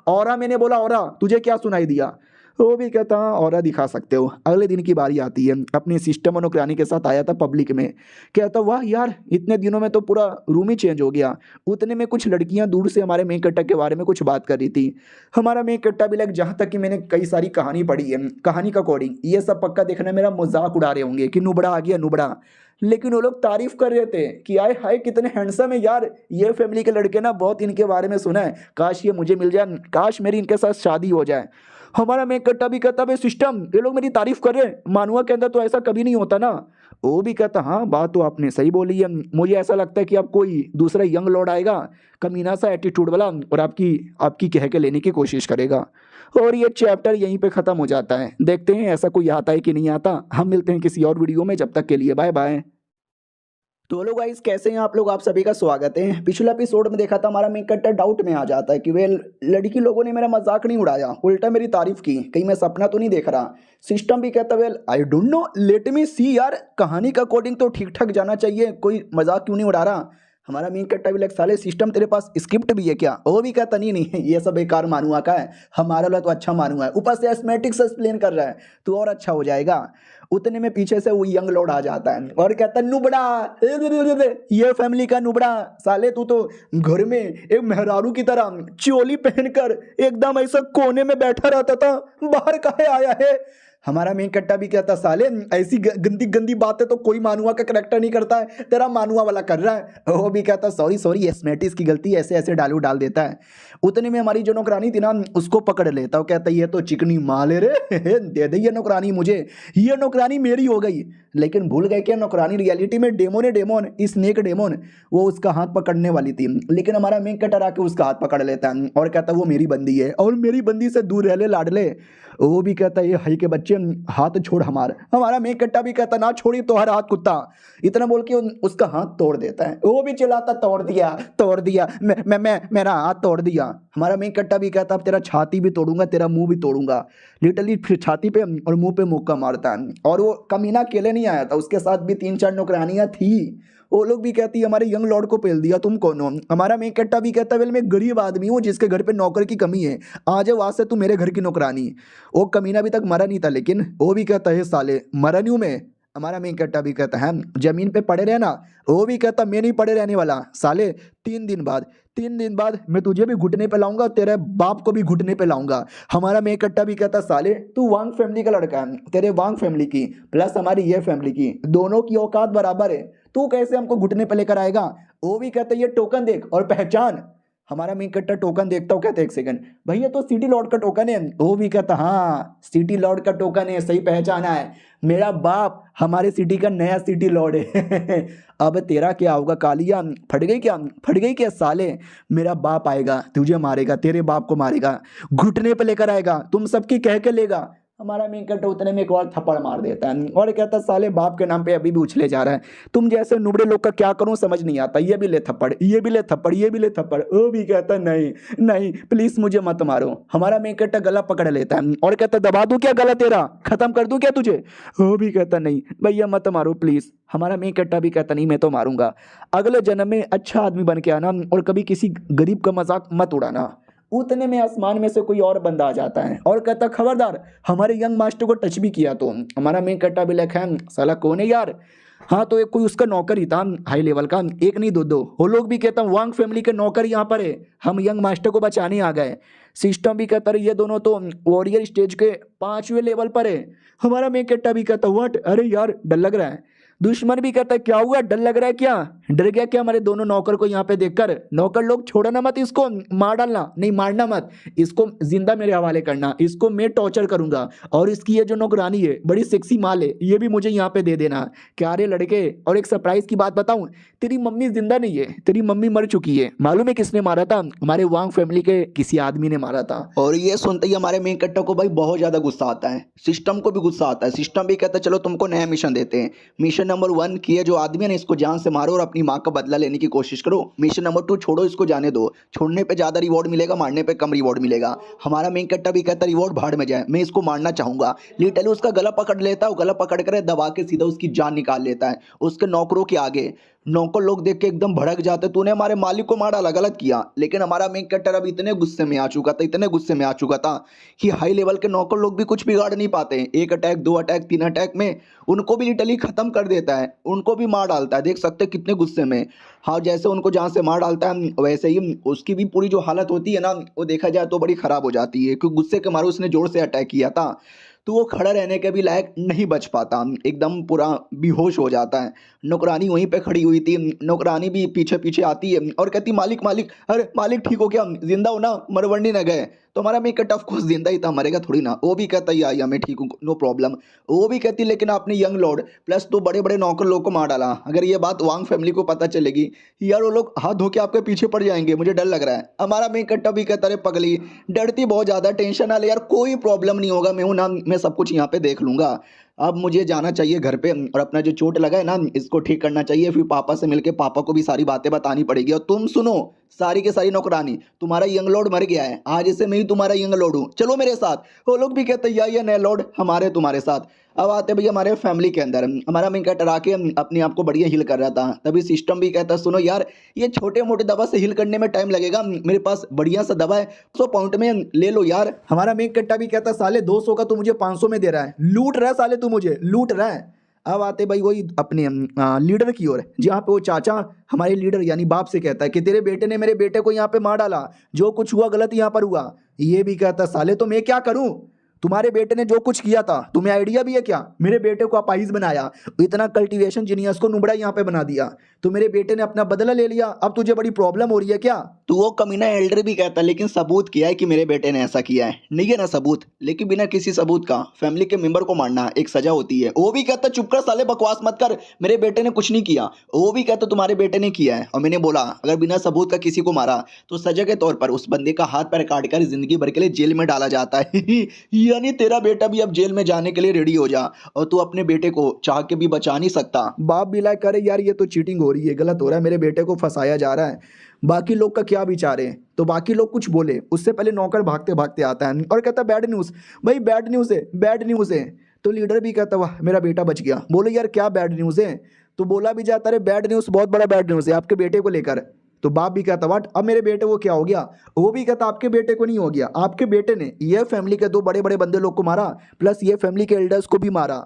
ऑरा मैंने बोला ऑरा, तुझे क्या सुनाई दिया। वो भी कहता ऑरा दिखा सकते हो। अगले दिन की बारी आती है, अपने सिस्टम और नौकरानी के साथ आया था पब्लिक में। कहता वाह यार इतने दिनों में तो पूरा रूम ही चेंज हो गया। उतने में कुछ लड़कियां दूर से हमारे मेन कट्टा के बारे में कुछ बात कर रही थी। हमारा मेन कट्टा भी लग जहाँ तक कि मैंने कई सारी कहानी पढ़ी है, कहानी का अकॉर्डिंग ये सब पक्का देखना मेरा मजाक उड़ा रहे होंगे कि नुबड़ा आ गया नुबड़ा। लेकिन वो लोग तारीफ कर रहे थे कि आए हाय कितने हैंडसम है यार, ये फैमिली के लड़के ना, बहुत इनके बारे में सुना है, काश ये मुझे मिल जाए, काश मेरी इनके साथ शादी हो जाए। हमारा मैं कट्टा भी कहता भाई सिस्टम, ये लोग मेरी तारीफ कर रहे हैं, मानुआ के अंदर तो ऐसा कभी नहीं होता ना। वो भी कहता हाँ बात तो आपने सही बोली है, मुझे ऐसा लगता है कि अब कोई दूसरा यंग लॉर्ड आएगा, कमीना सा एटीट्यूड वाला, और आपकी आपकी कह के लेने की कोशिश करेगा। और ये चैप्टर यहीं पे खत्म हो जाता है। देखते हैं ऐसा कोई आता है कि नहीं आता। हम मिलते हैं किसी और वीडियो में, जब तक के लिए बाय बाय। तो हेलो गाइस, कैसे हैं आप लोग? आप सभी का स्वागत है। पिछले एपिसोड में देखा था, हमारा मेन कट्टर डाउट में आ जाता है कि वे लड़की लोगों ने मेरा मजाक नहीं उड़ाया, उल्टा मेरी तारीफ की, कहीं मैं सपना तो नहीं देख रहा। सिस्टम भी कहता well I don't know, let me see यार, कहानी का अकॉर्डिंग तो ठीक ठाक जाना चाहिए, कोई मजाक क्यों नहीं उड़ा रहा। हमारा मेन कट्टा भी लग साले सिस्टम तेरे पास स्क्रिप्ट भी है क्या? वो भी कहता नहीं नहीं, ये सब बेकार मानुआ का है, हमारा वाला तो अच्छा मानुआ है, ऊपर से एस्थमेटिक्स एक्सप्लेन कर रहा है तो और अच्छा हो जाएगा। उतने में पीछे से वो यंग लॉर्ड आ जाता है और कहता है नुबड़ा, ये फैमिली का नुबड़ा, साले तू तो घर में एक मेहरारू की तरह चोली पहनकर एकदम ऐसा कोने में बैठा रहता था, बाहर काहे आया है? हमारा मेन कट्टा भी कहता साले ऐसी गंदी गंदी बातें तो कोई मानुआ का करेक्टर नहीं करता है, तेरा मानुआ वाला कर रहा है। वो भी कहता सॉरी सॉरी, एस्मेटिस की गलती, ऐसे ऐसे डाल देता है। उतने में हमारी जो नौकरानी थी ना, उसको पकड़ लेता, वो कहता ये तो चिकनी माल है रे, दे दे ये नौकरानी मुझे, ये नौकरानी मेरी हो गई। लेकिन भूल गए कि नौकरानी रियलिटी में डेमोन स्नेक डेमोन, वो उसका हाथ पकड़ने वाली थी, लेकिन हमारा मेन कटर आके उसका हाथ पकड़ लेता है और कहता वो मेरी बंदी है और मेरी बंदी से दूर रह ले लाडले। वो भी कहता ये हाई के बच्चे हाथ छोड़ हमारा मेन कट्टा भी कहता ना छोड़ी तो हर हाथ कुत्ता, इतना बोल के उसका हाथ तोड़ देता है। वो भी चिल्लाता तोड़ दिया मैं मेरा हाथ तोड़ दिया। हमारा मेन कट्टा भी कहता अब तेरा छाती भी तोड़ूंगा, तेरा मुंह भी तोड़ूंगा। लिटरली फिर छाती पे और मुंह पे मुक्का मारता है। और वो कमीना अकेले नहीं आया था, उसके साथ भी 3-4 नौकरानियां थी। वो लोग भी कहती है हमारे यंग लॉर्ड को पेल दिया, तुम कौन हो? हमारा मेन कट्टा भी कहता वेल मैं गरीब आदमी हूँ जिसके घर पे नौकर की कमी है, आ जाओ वहां से तू मेरे घर की नौकरानी। वो कमीना अभी तक मरा नहीं था, लेकिन वो भी कहता है साले मरा नहीं हूं मैं। हमारा मेन कट्टा भी कहता है जमीन पे पड़े रहना। वो भी कहता मैं नहीं पड़े रहने वाला साले, 3 दिन बाद मैं तुझे भी घुटने पे लाऊंगा, तेरे बाप को भी घुटने पे लाऊंगा। हमारा मेन कट्टा भी कहता साले तू वांग फैमिली का लड़का है, तेरे वांग फैमिली की प्लस हमारी ये फैमिली की दोनों की औकात बराबर है, तू कैसे हमको घुटने पे लेकर आएगा? वो भी कहता ये टोकन देख और पहचान। हमारा मेन कट्टा टोकन देखता हूँ, कहते एक सेकंड भैया तो सिटी लॉर्ड का टोकन है। वो भी कहता हाँ सिटी लॉर्ड का टोकन है, सही पहचाना है, मेरा बाप हमारे सिटी का नया सिटी लॉर्ड है। अब तेरा क्या होगा कालिया, फट गई क्या साले? मेरा बाप आएगा तुझे मारेगा, तेरे बाप को मारेगा, घुटने पे लेकर आएगा, तुम सबकी कह के लेगा। हमारा मेन कट्टा उतने में एक और थप्पड़ मार देता है और कहता साले बाप के नाम पे अभी भी उछले जा रहा है, तुम जैसे नुबड़े लोग का क्या करूं समझ नहीं आता, ये भी ले थप्पड़, ये भी ले थप्पड़, ये भी ले थप्पड़। वो भी कहता नहीं नहीं प्लीज मुझे मत मारो। हमारा मेन कट्टा गला पकड़ लेता है और कहता दबा दूं क्या गला तेरा, खत्म कर दूं क्या तुझे? वो भी कहता नहीं भैया मत मारो प्लीज। हमारा मेन कट्टा भी कहता नहीं मैं तो मारूंगा, अगले जन्म में अच्छा आदमी बन के आना और कभी किसी गरीब का मजाक मत उड़ाना। उतने में आसमान में से कोई और बंदा आ जाता है और कहता खबरदार हमारे यंग मास्टर को टच भी किया तो। हमारा मेन कट्टा भी लिखा है साला कौन है यार? हाँ तो एक कोई उसका नौकर ही था हाई लेवल का, एक नहीं दो। वो लोग भी कहता वांग फैमिली के नौकर यहाँ पर है, हम यंग मास्टर को बचाने आ गए। सिस्टम भी कहता ये दोनों तो वॉरियर स्टेज के 5वें लेवल पर है। हमारा मेन कट्टा भी कहता व्हाट, अरे यार डर लग रहा है। दुश्मन भी कहता है क्या हुआ, डर लग रहा है क्या? डर गया क्या हमारे दोनों नौकर को यहाँ पे देखकर? नौकर लोग छोड़ना मत, इसको मार डालना, नहीं मारना मत, इसको जिंदा मेरे हवाले करना, इसको मैं टॉर्चर करूंगा। और इसकी ये जो नौकरानी है बड़ी सेक्सी माल है, ये भी मुझे यहाँ पे दे देना। क्या रे लड़के, और एक सरप्राइज की बात बताऊं, तेरी मम्मी जिंदा नहीं है, तेरी मम्मी मर चुकी है। मालूम है किसने मारा था? हमारे वांग फैमिली के किसी आदमी ने मारा था। और ये सुनते ही हमारे मेन कट्टा को भाई बहुत ज्यादा गुस्सा आता है, सिस्टम को भी गुस्सा आता है। सिस्टम भी कहता है चलो तुमको नया मिशन देते हैं। मिशन नंबर 1 कि ये जो आदमी है ना इसको जान से मारो और अपनी माँ का बदला लेने की कोशिश करो। मिशन नंबर 2 छोड़ो इसको जाने दो, छोड़ने पे ज्यादा रिवॉर्ड मिलेगा, मारने पे कम रिवॉर्ड मिलेगा। हमारा मेन कट्टा भी कहता रिवॉर्ड भाड़ में जाए, मैं इसको मारना चाहूंगा। लिटरली उसका गला पकड़ लेता है, गला पकड़ कर दबा के सीधा उसकी जान निकाल लेता है उसके नौकरों के आगे। नौकर लोग देख के एकदम भड़क जाते, तूने हमारे मालिक को मार डाला, गलत किया। लेकिन हमारा मेन कट्टर अब इतने गुस्से में आ चुका था, इतने गुस्से में आ चुका था कि हाई लेवल के नौकर लोग भी कुछ बिगाड़ नहीं पाते। 1 अटैक 2 अटैक 3 अटैक में उनको भी लिटरली खत्म कर देता है, उनको भी मार डालता है। देख सकते कितने गुस्से में। हाँ जैसे उनको जहाँ से मार डालता है वैसे ही उसकी भी पूरी जो हालत होती है ना, वो देखा जाए तो बड़ी खराब हो जाती है, क्योंकि गुस्से के मारे उसने जोर से अटैक किया था। तो वो खड़ा रहने के भी लायक नहीं बच पाता, एकदम पूरा बेहोश हो जाता है। नौकरानी वहीं पे खड़ी हुई थी, नौकरानी भी पीछे पीछे आती है और कहती मालिक मालिक, अरे मालिक ठीक हो क्या, जिंदा हो ना, मरवंडी न गए। तो हमारा मेन कट ऑफ कोर्स जिंदा ही था, मरेगा थोड़ी ना। वो भी कहता है या मैं ठीक हूँ, नो प्रॉब्लम। वो भी कहती लेकिन आपने यंग लॉर्ड प्लस दो बड़े बड़े नौकर लोग को मार डाला, अगर ये बात वांग फैमिली को पता चलेगी यार वो लोग हाथ धो के आपके पीछे पड़ जाएंगे, मुझे डर लग रहा है। हमारा मेन कट्टा भी कहता है पगली डरती बहुत ज़्यादा, टेंशन ना ले यार, कोई प्रॉब्लम नहीं होगा, मैं हूँ ना, मैं सब कुछ यहाँ पे देख लूंगा। अब मुझे जाना चाहिए घर पे और अपना जो चोट लगा है ना इसको ठीक करना चाहिए, फिर पापा से मिलके पापा को भी सारी बातें बतानी पड़ेगी। और तुम सुनो सारी के सारी नौकरानी, तुम्हारा यंग लॉर्ड मर गया है, आज से मैं ही तुम्हारा यंग लॉर्ड हूँ, चलो मेरे साथ। वो लोग भी कहते या नए लॉर्ड हमारे तुम्हारे साथ। अब आते भैया हमारे फैमिली के अंदर, हमारा मैं क्या डरा के अपने आप को बढ़िया हिल कर रहा था, तभी सिस्टम भी कहता सुनो यार ये छोटे मोटे दवा से हिल करने में टाइम लगेगा, मेरे पास बढ़िया सा दवा है 100 पाउंड में ले लो यार। हमारा मेक कट्टा भी कहता साले 200 का तू मुझे 500 में दे रहा है, लूट रहा है साले, तू मुझे लूट रहा है। अब आते भाई वही अपने लीडर की ओर, जहाँ पे वो चाचा हमारे लीडर यानी बाप से कहता है कि तेरे बेटे ने मेरे बेटे को यहाँ पे मार डाला, जो कुछ हुआ गलत यहाँ पर हुआ। ये भी कहता साले तो मैं क्या करूं, तुम्हारे बेटे ने जो कुछ किया था तुम्हें आइडिया भी है क्या, मेरे बेटे को अपाहिज बनाया, इतना कल्टीवेशन जीनियस को नुबड़ा यहाँ पे बना दिया, तो मेरे बेटे ने अपना बदला ले लिया, अब तुझे बड़ी प्रॉब्लम हो रही है क्या। तो वो कमीना एल्डर भी कहता है लेकिन सबूत किया है कि मेरे बेटे ने ऐसा किया है, नहीं है ना सबूत, लेकिन बिना किसी सबूत का फैमिली के मेंबर को मारना एक सजा होती है। वो भी कहता चुप कर साले, बकवास मत कर, मेरे बेटे ने कुछ नहीं किया। वो भी कहता तुम्हारे बेटे ने किया है, और मैंने बोला अगर बिना सबूत का किसी को मारा तो सजा के तौर पर उस बंदे का हाथ पैर काट कर जिंदगी भर के लिए जेल में डाला जाता है। यानी तेरा बेटा भी अब जेल में जाने के लिए रेडी हो जा, और तू अपने बेटे को चाह के भी बचा नहीं सकता। बाप भी लाइक करे यार ये तो चीटिंग हो रही है, गलत हो रहा है, मेरे बेटे को फंसाया जा रहा है, बाकी लोग का क्या विचार है। तो बाकी लोग कुछ बोले उससे पहले नौकर भागते भागते आता है और कहता बैड न्यूज़, भाई बैड न्यूज़ है, बैड न्यूज़ है। तो लीडर भी कहता वाह मेरा बेटा बच गया। बोले यार क्या बैड न्यूज़ है, तो बोला भी जाता है बैड न्यूज़, बहुत बड़ा बैड न्यूज़ है आपके बेटे को लेकर। तो बाप भी कहता वाट, अब मेरे बेटे को क्या हो गया। वो भी कहता आपके बेटे को नहीं हो गया, आपके बेटे ने ये फैमिली के दो बड़े बड़े बंदे लोग को मारा, प्लस ये फैमिली के एल्डर्स को भी मारा।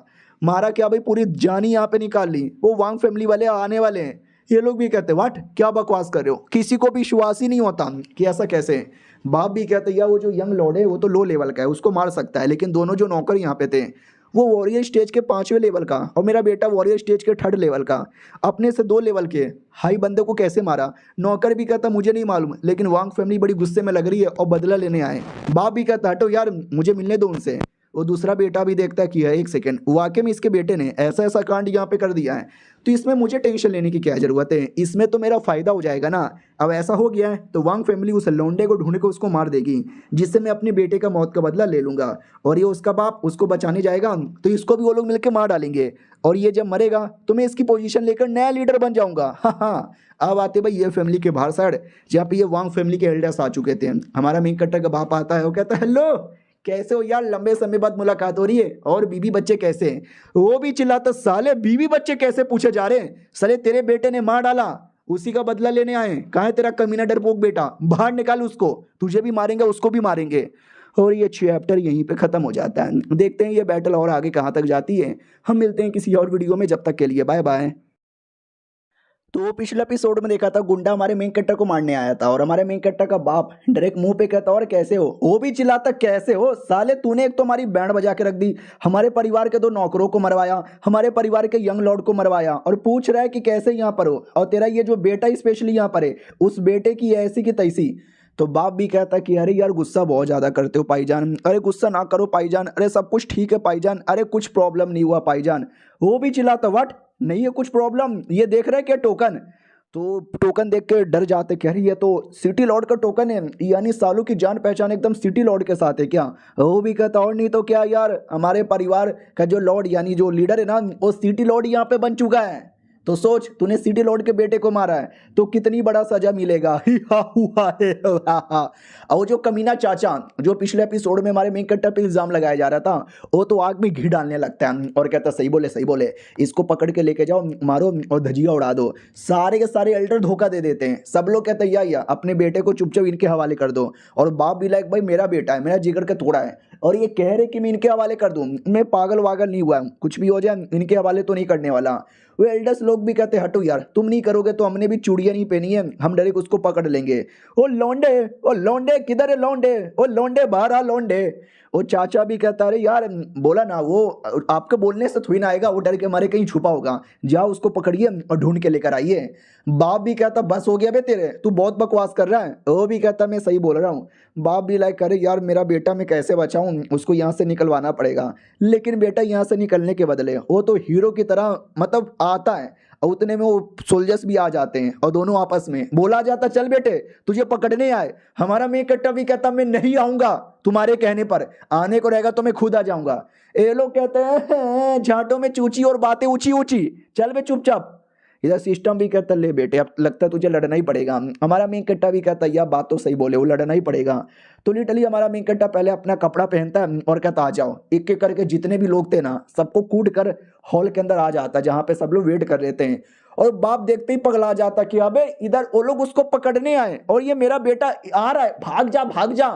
मारा क्या भाई, पूरी जानी यहाँ पे निकाल ली। वो वांग फैमिली वाले आने वाले हैं। ये लोग भी कहते वाट क्या बकवास कर रहे हो, किसी को भी विश्वास ही नहीं होता कि ऐसा कैसे। बाप भी कहते यार वो जो यंग लॉर्ड है वो तो लो लेवल का है, उसको मार सकता है, लेकिन दोनों जो नौकर यहाँ पे थे वो वॉरियर स्टेज के 5वें लेवल का, और मेरा बेटा वॉरियर स्टेज के 3rd लेवल का, अपने से 2 लेवल के हाई बंदे को कैसे मारा। नौकर भी कहता मुझे नहीं मालूम, लेकिन वांग फैमिली बड़ी गुस्से में लग रही है और बदला लेने आए। बाप भी कहता हटो यार मुझे मिलने दो उनसे। वो दूसरा बेटा भी देखता है कि है एक सेकंड, वाकई में इसके बेटे ने ऐसा ऐसा कांड यहाँ पे कर दिया है, तो इसमें मुझे टेंशन लेने की क्या ज़रूरत है, इसमें तो मेरा फ़ायदा हो जाएगा ना। अब ऐसा हो गया है तो वांग फैमिली उस लौंडे को ढूंढ के उसको मार देगी, जिससे मैं अपने बेटे का मौत का बदला ले लूँगा, और ये उसका बाप उसको बचाने जाएगा तो इसको भी वो लोग मिलकर मार डालेंगे, और ये जब मरेगा तो मैं इसकी पोजीशन लेकर नया लीडर बन जाऊँगा। हाँ। अब आते भाई ये फैमिली के बाहर साइड, जहाँ पे ये वांग फैमिली के एल्डर्स आ चुके थे। हमारा मेन कट्टर का बाप आता है, वो कहता है हेलो कैसे हो यार, लंबे समय बाद मुलाकात हो रही है, और बीवी बच्चे कैसे हैं। वो भी चिल्लाता साले बीवी बच्चे कैसे पूछे जा रहे हैं, साले तेरे बेटे ने मार डाला उसी का बदला लेने आए, कहाँ है तेरा कमीना डरपोक बेटा, बाहर निकाल उसको, तुझे भी मारेंगे उसको भी मारेंगे। और ये चैप्टर यहीं पे ख़त्म हो जाता है। देखते हैं ये बैटल और आगे कहाँ तक जाती है। हम मिलते हैं किसी और वीडियो में, जब तक के लिए बाय बाय। तो पिछले एपिसोड में देखा था गुंडा हमारे मेन कैरेक्टर को मारने आया था, और हमारे मेन कैरेक्टर का बाप डायरेक्ट मुंह पे कहता और कैसे हो, वो भी चिल्लाता कैसे हो साले, तूने एक तो हमारी बैंड बजा के रख दी, हमारे परिवार के 2 नौकरों को मरवाया, हमारे परिवार के यंग लॉर्ड को मरवाया, और पूछ रहा है कि कैसे यहाँ पर हो, और तेरा ये जो बेटा स्पेशली यहाँ पर है उस बेटे की ऐसी की तैसी। तो बाप भी कहता कि अरे यार गुस्सा बहुत ज़्यादा करते हो पाईजान, अरे गुस्सा ना करो पाईजान, अरे सब कुछ ठीक है पाईजान, अरे कुछ प्रॉब्लम नहीं हुआ पाईजान। वो भी चिल्लाता व्हाट, नहीं है कुछ प्रॉब्लम, ये देख रहे क्या टोकन। तो टोकन देख के डर जाते, कह रही है तो सिटी लॉर्ड का टोकन है, यानी सालू की जान पहचान एकदम सिटी लॉर्ड के साथ है क्या। वो भी कहता और नहीं तो क्या यार, हमारे परिवार का जो लॉर्ड यानी जो लीडर है ना वो सिटी लॉर्ड यहाँ पे बन चुका है, तो सोच तूने सिटी लॉर्ड के बेटे को मारा है तो कितनी बड़ा सजा मिलेगा। और जो कमीना चाचा जो पिछले एपिसोड में हमारे मेन कैरेक्टर पे इल्जाम लगाया जा रहा था, वो तो आग में घी डालने लगता है और कहता सही बोले, इसको पकड़ के लेके जाओ, मारो और धजिया उड़ा दो। सारे के सारे एल्डर धोखा दे देते हैं, सब लोग कहते हैं या अपने बेटे को चुपचाप इनके हवाले कर दो, और बाप भी लाइक भाई मेरा बेटा है, मेरा जिगर का टुकड़ा है, और ये कह रहे कि मैं इनके हवाले कर दूं, मैं पागल वागल नहीं हुआ, कुछ भी हो जाए इनके हवाले तो नहीं करने वाला। वो एल्डर्स लोग भी कहते हटो यार, तुम नहीं करोगे तो हमने भी चूड़ियाँ नहीं पहनी है, हम डायरेक्ट उसको पकड़ लेंगे। ओ लौंडे किधर है लौंडे, ओ लौंडे बाहर आ लौंडे। वो चाचा भी कहता अरे यार बोला ना वो आपके बोलने से थोड़ी ना आएगा, वो डर के मारे कहीं छुपा होगा, जाओ उसको पकड़िए और ढूंढ के लेकर आइए। बाप भी कहता बस हो गया बे तेरे, तू बहुत बकवास कर रहा है। वो भी कहता मैं सही बोल रहा हूँ। बाप भी लाइक करे यार मेरा बेटा मैं कैसे बचाऊं, उसको यहाँ से निकलवाना पड़ेगा। लेकिन बेटा यहाँ से निकलने के बदले वो तो हीरो की तरह मतलब आता है, और उतने में वो सोल्जर्स भी आ जाते हैं और दोनों आपस में बोला जाता चल बेटे तुझे पकड़ने आए। हमारा मेन कट्टा भी कहता मैं नहीं आऊंगा तुम्हारे कहने पर, आने को रहेगा तो मैं खुद आ जाऊंगा। ये लोग कहते हैं झांटों में चूची और बातें ऊंची ऊंची, चल बे चुपचाप। इधर सिस्टम भी कहता ले बेटे अब लगता है तुझे लड़ना ही पड़ेगा। हमारा मेन कट्टा भी कहता यह बात तो सही बोले, वो लड़ना ही पड़ेगा। तो लिटरली हमारा मेन कट्टा पहले अपना कपड़ा पहनता है और कहता आ जाओ, एक एक करके जितने भी लोग थे ना सबको कूट कर हॉल के अंदर आ जाता जहाँ पे सब लोग वेट कर रहे थे। और बाप देखते ही पगला जाता कि अबे इधर वो लोग उसको पकड़ने आए और ये मेरा बेटा आ रहा है, भाग जा भाग जा।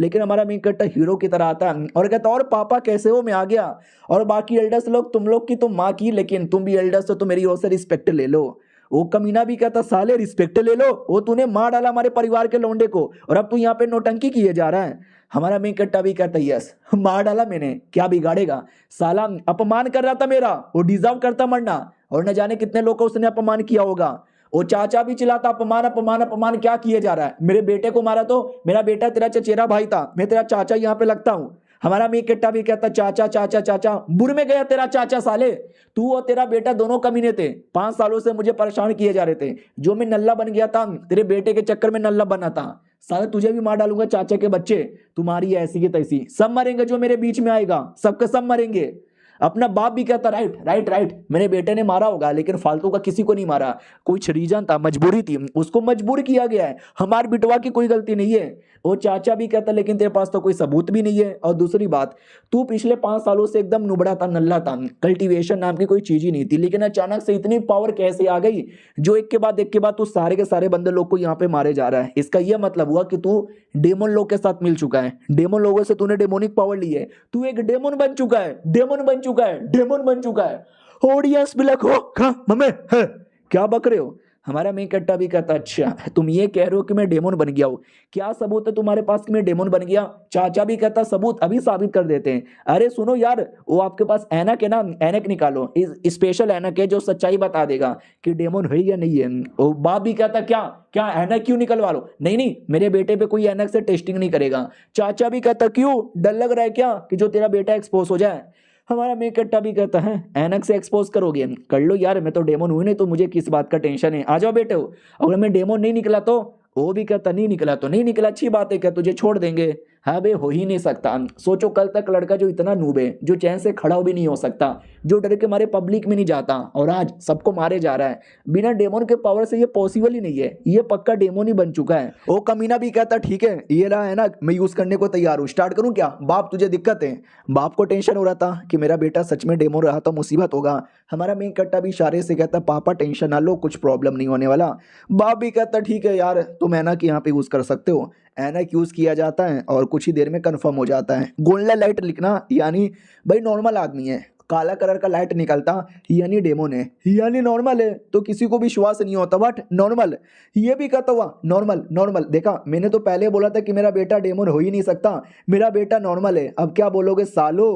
लेकिन हमारा मेन कट्टा हीरो की तरह आता है और कहता और पापा कैसे हो, मैं आ गया। और बाकी एल्डर्स लोग तुम लोग की तो माँ की, लेकिन तुम भी एल्डर्स हो तो मेरी ओर से रिस्पेक्ट ले लो। वो कमीना भी कहता साले रिस्पेक्ट ले लो, वो तूने मार डाला हमारे परिवार के लौंडे को और अब तू यहाँ पे नौटंकी किए जा रहा है। हमारा मेन कट्टा भी कहता यस मार डाला मैंने, क्या बिगाड़ेगा, साला अपमान कर रहा था मेरा, वो डिजर्व करता मरना। और न जाने कितने लोग को उसने अपमान किया होगा। वो चाचा भी चिल्लाता अपमान अपमान अपमान, क्या किए जा रहा है, मेरे बेटे को मारा तो मेरा बेटा तेरा चचेरा भाई था, मैं तेरा चाचा यहाँ पे लगता हूँ। हमारा मेन कट्टा भी कहता चाचा चाचा चाचा, बुर में गया तेरा चाचा साले, तू और तेरा बेटा दोनों कमीने थे, 5 सालों से मुझे परेशान किए जा रहे थे। जो मैं नल्ला बन गया था तेरे बेटे के चक्कर में नल्ला बना था, साले तुझे भी मार डालूंगा चाचा के बच्चे, तुम्हारी ऐसी की तैसी, सब मरेंगे जो मेरे बीच में आएगा, सबके सब मरेंगे। अपना बाप भी कहता राइट राइट राइट, मेरे बेटे ने मारा होगा लेकिन फालतू का किसी को नहीं मारा, कुछ रीजन था, मजबूरी थी, उसको मजबूर किया गया है, हमारे बिटवा की कोई गलती नहीं है। वो चाचा भी कहता लेकिन तेरे पास तो कोई सबूत भी नहीं है, और दूसरी बात तू पिछले 5 सालों से एकदम नुबड़ा था, नल्ला था, कल्टीवेशन नाम की कोई चीज ही नहीं थी, लेकिन अचानक से इतनी पावर कैसे आ गई जो एक के बाद तू सारे के सारे बंदे लोग को यहाँ पे मारे जा रहा है। इसका यह मतलब हुआ कि तू डेमन लोग के साथ मिल चुका है, डेमन लोगों से तूने डेमोनिक पावर ली है, तू एक डेमन बन चुका है, डेमन बन चुका है, डेमन बन चुका है। ऑडियंस भी लग हो खा मम्मी है क्या बक रहे हो। हमारा मेन कट्टा भी कहता अच्छा तुम ये कह रहे हो कि मैं डेमन बन गया हूँ, क्या सबूत है तुम्हारे पास कि मैं डेमन बन गया। चाचा भी कहता सबूत अभी साबित कर देते हैं। अरे सुनो यार वो आपके पास ऐनक है ना, ऐनक निकालो, इस स्पेशल ऐनक है जो सच्चाई बता देगा कि डेमन है या नहीं है। वो बाप भी कहता क्या क्या ऐनक क्यों निकलवा लो, नहीं नहीं मेरे बेटे पे कोई ऐनक से टेस्टिंग नहीं करेगा। चाचा भी कहता क्यों, डर लग रहा है क्या कि जो तेरा बेटा एक्सपोज हो जाए। हमारा मेन कट्टा भी कहता है ऐनक से एक्सपोज करोगे, कर लो यार, मैं तो डेमन हुई नहीं तो मुझे किस बात का टेंशन है, आ जाओ बेटे। अगर मैं डेमन नहीं निकला तो, वो भी कहता नहीं निकला तो नहीं निकला, अच्छी बात है, क्या तुझे छोड़ देंगे। हाँ बे हो ही नहीं सकता। सोचो कल तक लड़का जो इतना नूब है, जो चैन से खड़ा भी नहीं हो सकता, जो डर के मारे पब्लिक में नहीं जाता, और आज सबको मारे जा रहा है बिना डेमन के पावर से, ये पॉसिबल ही नहीं है, ये पक्का डेमन ही बन चुका है। वो कमीना भी कहता ठीक है ये रहा है ना, मैं यूज करने को तैयार हूँ, स्टार्ट करूँ क्या। बाप तुझे दिक्कत है, बाप को टेंशन हो रहा था कि मेरा बेटा सच में डेमन रहा तो मुसीबत होगा। हमारा मेन कट्टा भी इशारे से कहता पापा टेंशन ना लो, कुछ प्रॉब्लम नहीं होने वाला। बाप भी कहता ठीक है यार तुम ऐनक यहाँ पे यूज कर सकते हो, ऐनक यूज किया जाता है और कुछ ही देर में कंफर्म हो जाता है। गोल्डन लाइट लिखना यानी भाई नॉर्मल आदमी है, काला कलर का लाइट निकलता यानी डेमन है, यानी नॉर्मल है, तो किसी को विश्वास नहीं होता बट नॉर्मल। ये भी कहता हुआ नॉर्मल नॉर्मल, देखा मैंने तो पहले बोला था कि मेरा बेटा डेमन हो ही नहीं सकता, मेरा बेटा नॉर्मल है, अब क्या बोलोगे सालो।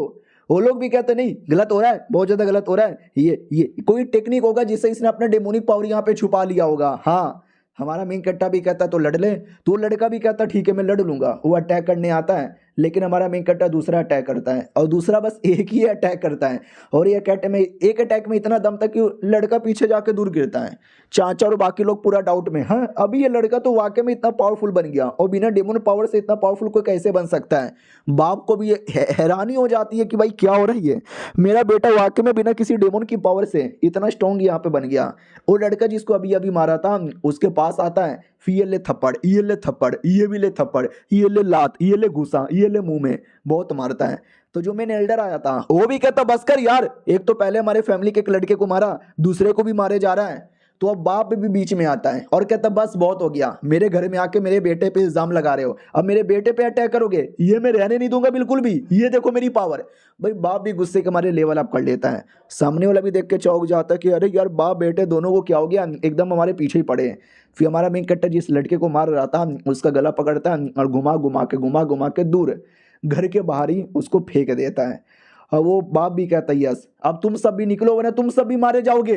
वो लोग भी कहते नहीं गलत हो रहा है, बहुत ज्यादा गलत हो रहा है, ये कोई टेक्निक होगा जिससे इसने अपना डेमोनिक पावर यहाँ पे छुपा लिया होगा। हाँ हमारा मेन कट्टा भी कहता तो लड़ ले, तो लड़का भी कहता ठीक है मैं लड़ लूंगा। वो अटैक करने आता है लेकिन हमारा मेन कट्टा दूसरा अटैक करता है, और दूसरा बस एक ही अटैक करता है, और ये एक अटैक में इतना दम था कि लड़का पीछे जाके दूर गिरता है। चाचा और बाकी लोग पूरा डाउट में, हाँ अभी ये लड़का तो वाकई में इतना पावरफुल बन गया, और बिना डेमन पावर से इतना पावरफुल कोई कैसे बन सकता है। बाप को भी ये हैरानी हो जाती है कि भाई क्या हो रही है, मेरा बेटा वाकई में बिना किसी डेमन की पावर से इतना स्ट्रॉन्ग यहाँ पे बन गया। वो लड़का जिसको अभी अभी मारा था उसके पास आता है, फिर ये ले थप्पड़, ये ले थप्पड़, ये भी ले थप्पड़, ये ले लात, ये ले घुसा, ये ले मुंह में, बहुत मारता है। तो जो मैंने एल्डर आया था वो भी कहता बस कर यार, एक तो पहले हमारे फैमिली के एक लड़के को मारा, दूसरे को भी मारे जा रहा है। तो अब बाप भी बीच में आता है और कहता बस बहुत हो गया, मेरे घर में आके मेरे बेटे पे इल्जाम लगा रहे हो, अब मेरे बेटे पे अटैक करोगे, ये मैं रहने नहीं दूंगा बिल्कुल भी, ये देखो मेरी पावर। भाई बाप भी गुस्से के मारे लेवल अप कर लेता है, सामने वाला भी देख के चौंक जाता है कि अरे यार बाप बेटे दोनों को क्या हो गया, एकदम हमारे पीछे ही पड़े। फिर हमारा मेन कट्टा जिस लड़के को मार रहा था उसका गला पकड़ता है और घुमा घुमा के दूर घर के बाहर ही उसको फेंक देता है। अब वो बाप भी कहता है यस, अब तुम सब भी निकलो वरना तुम सब भी मारे जाओगे।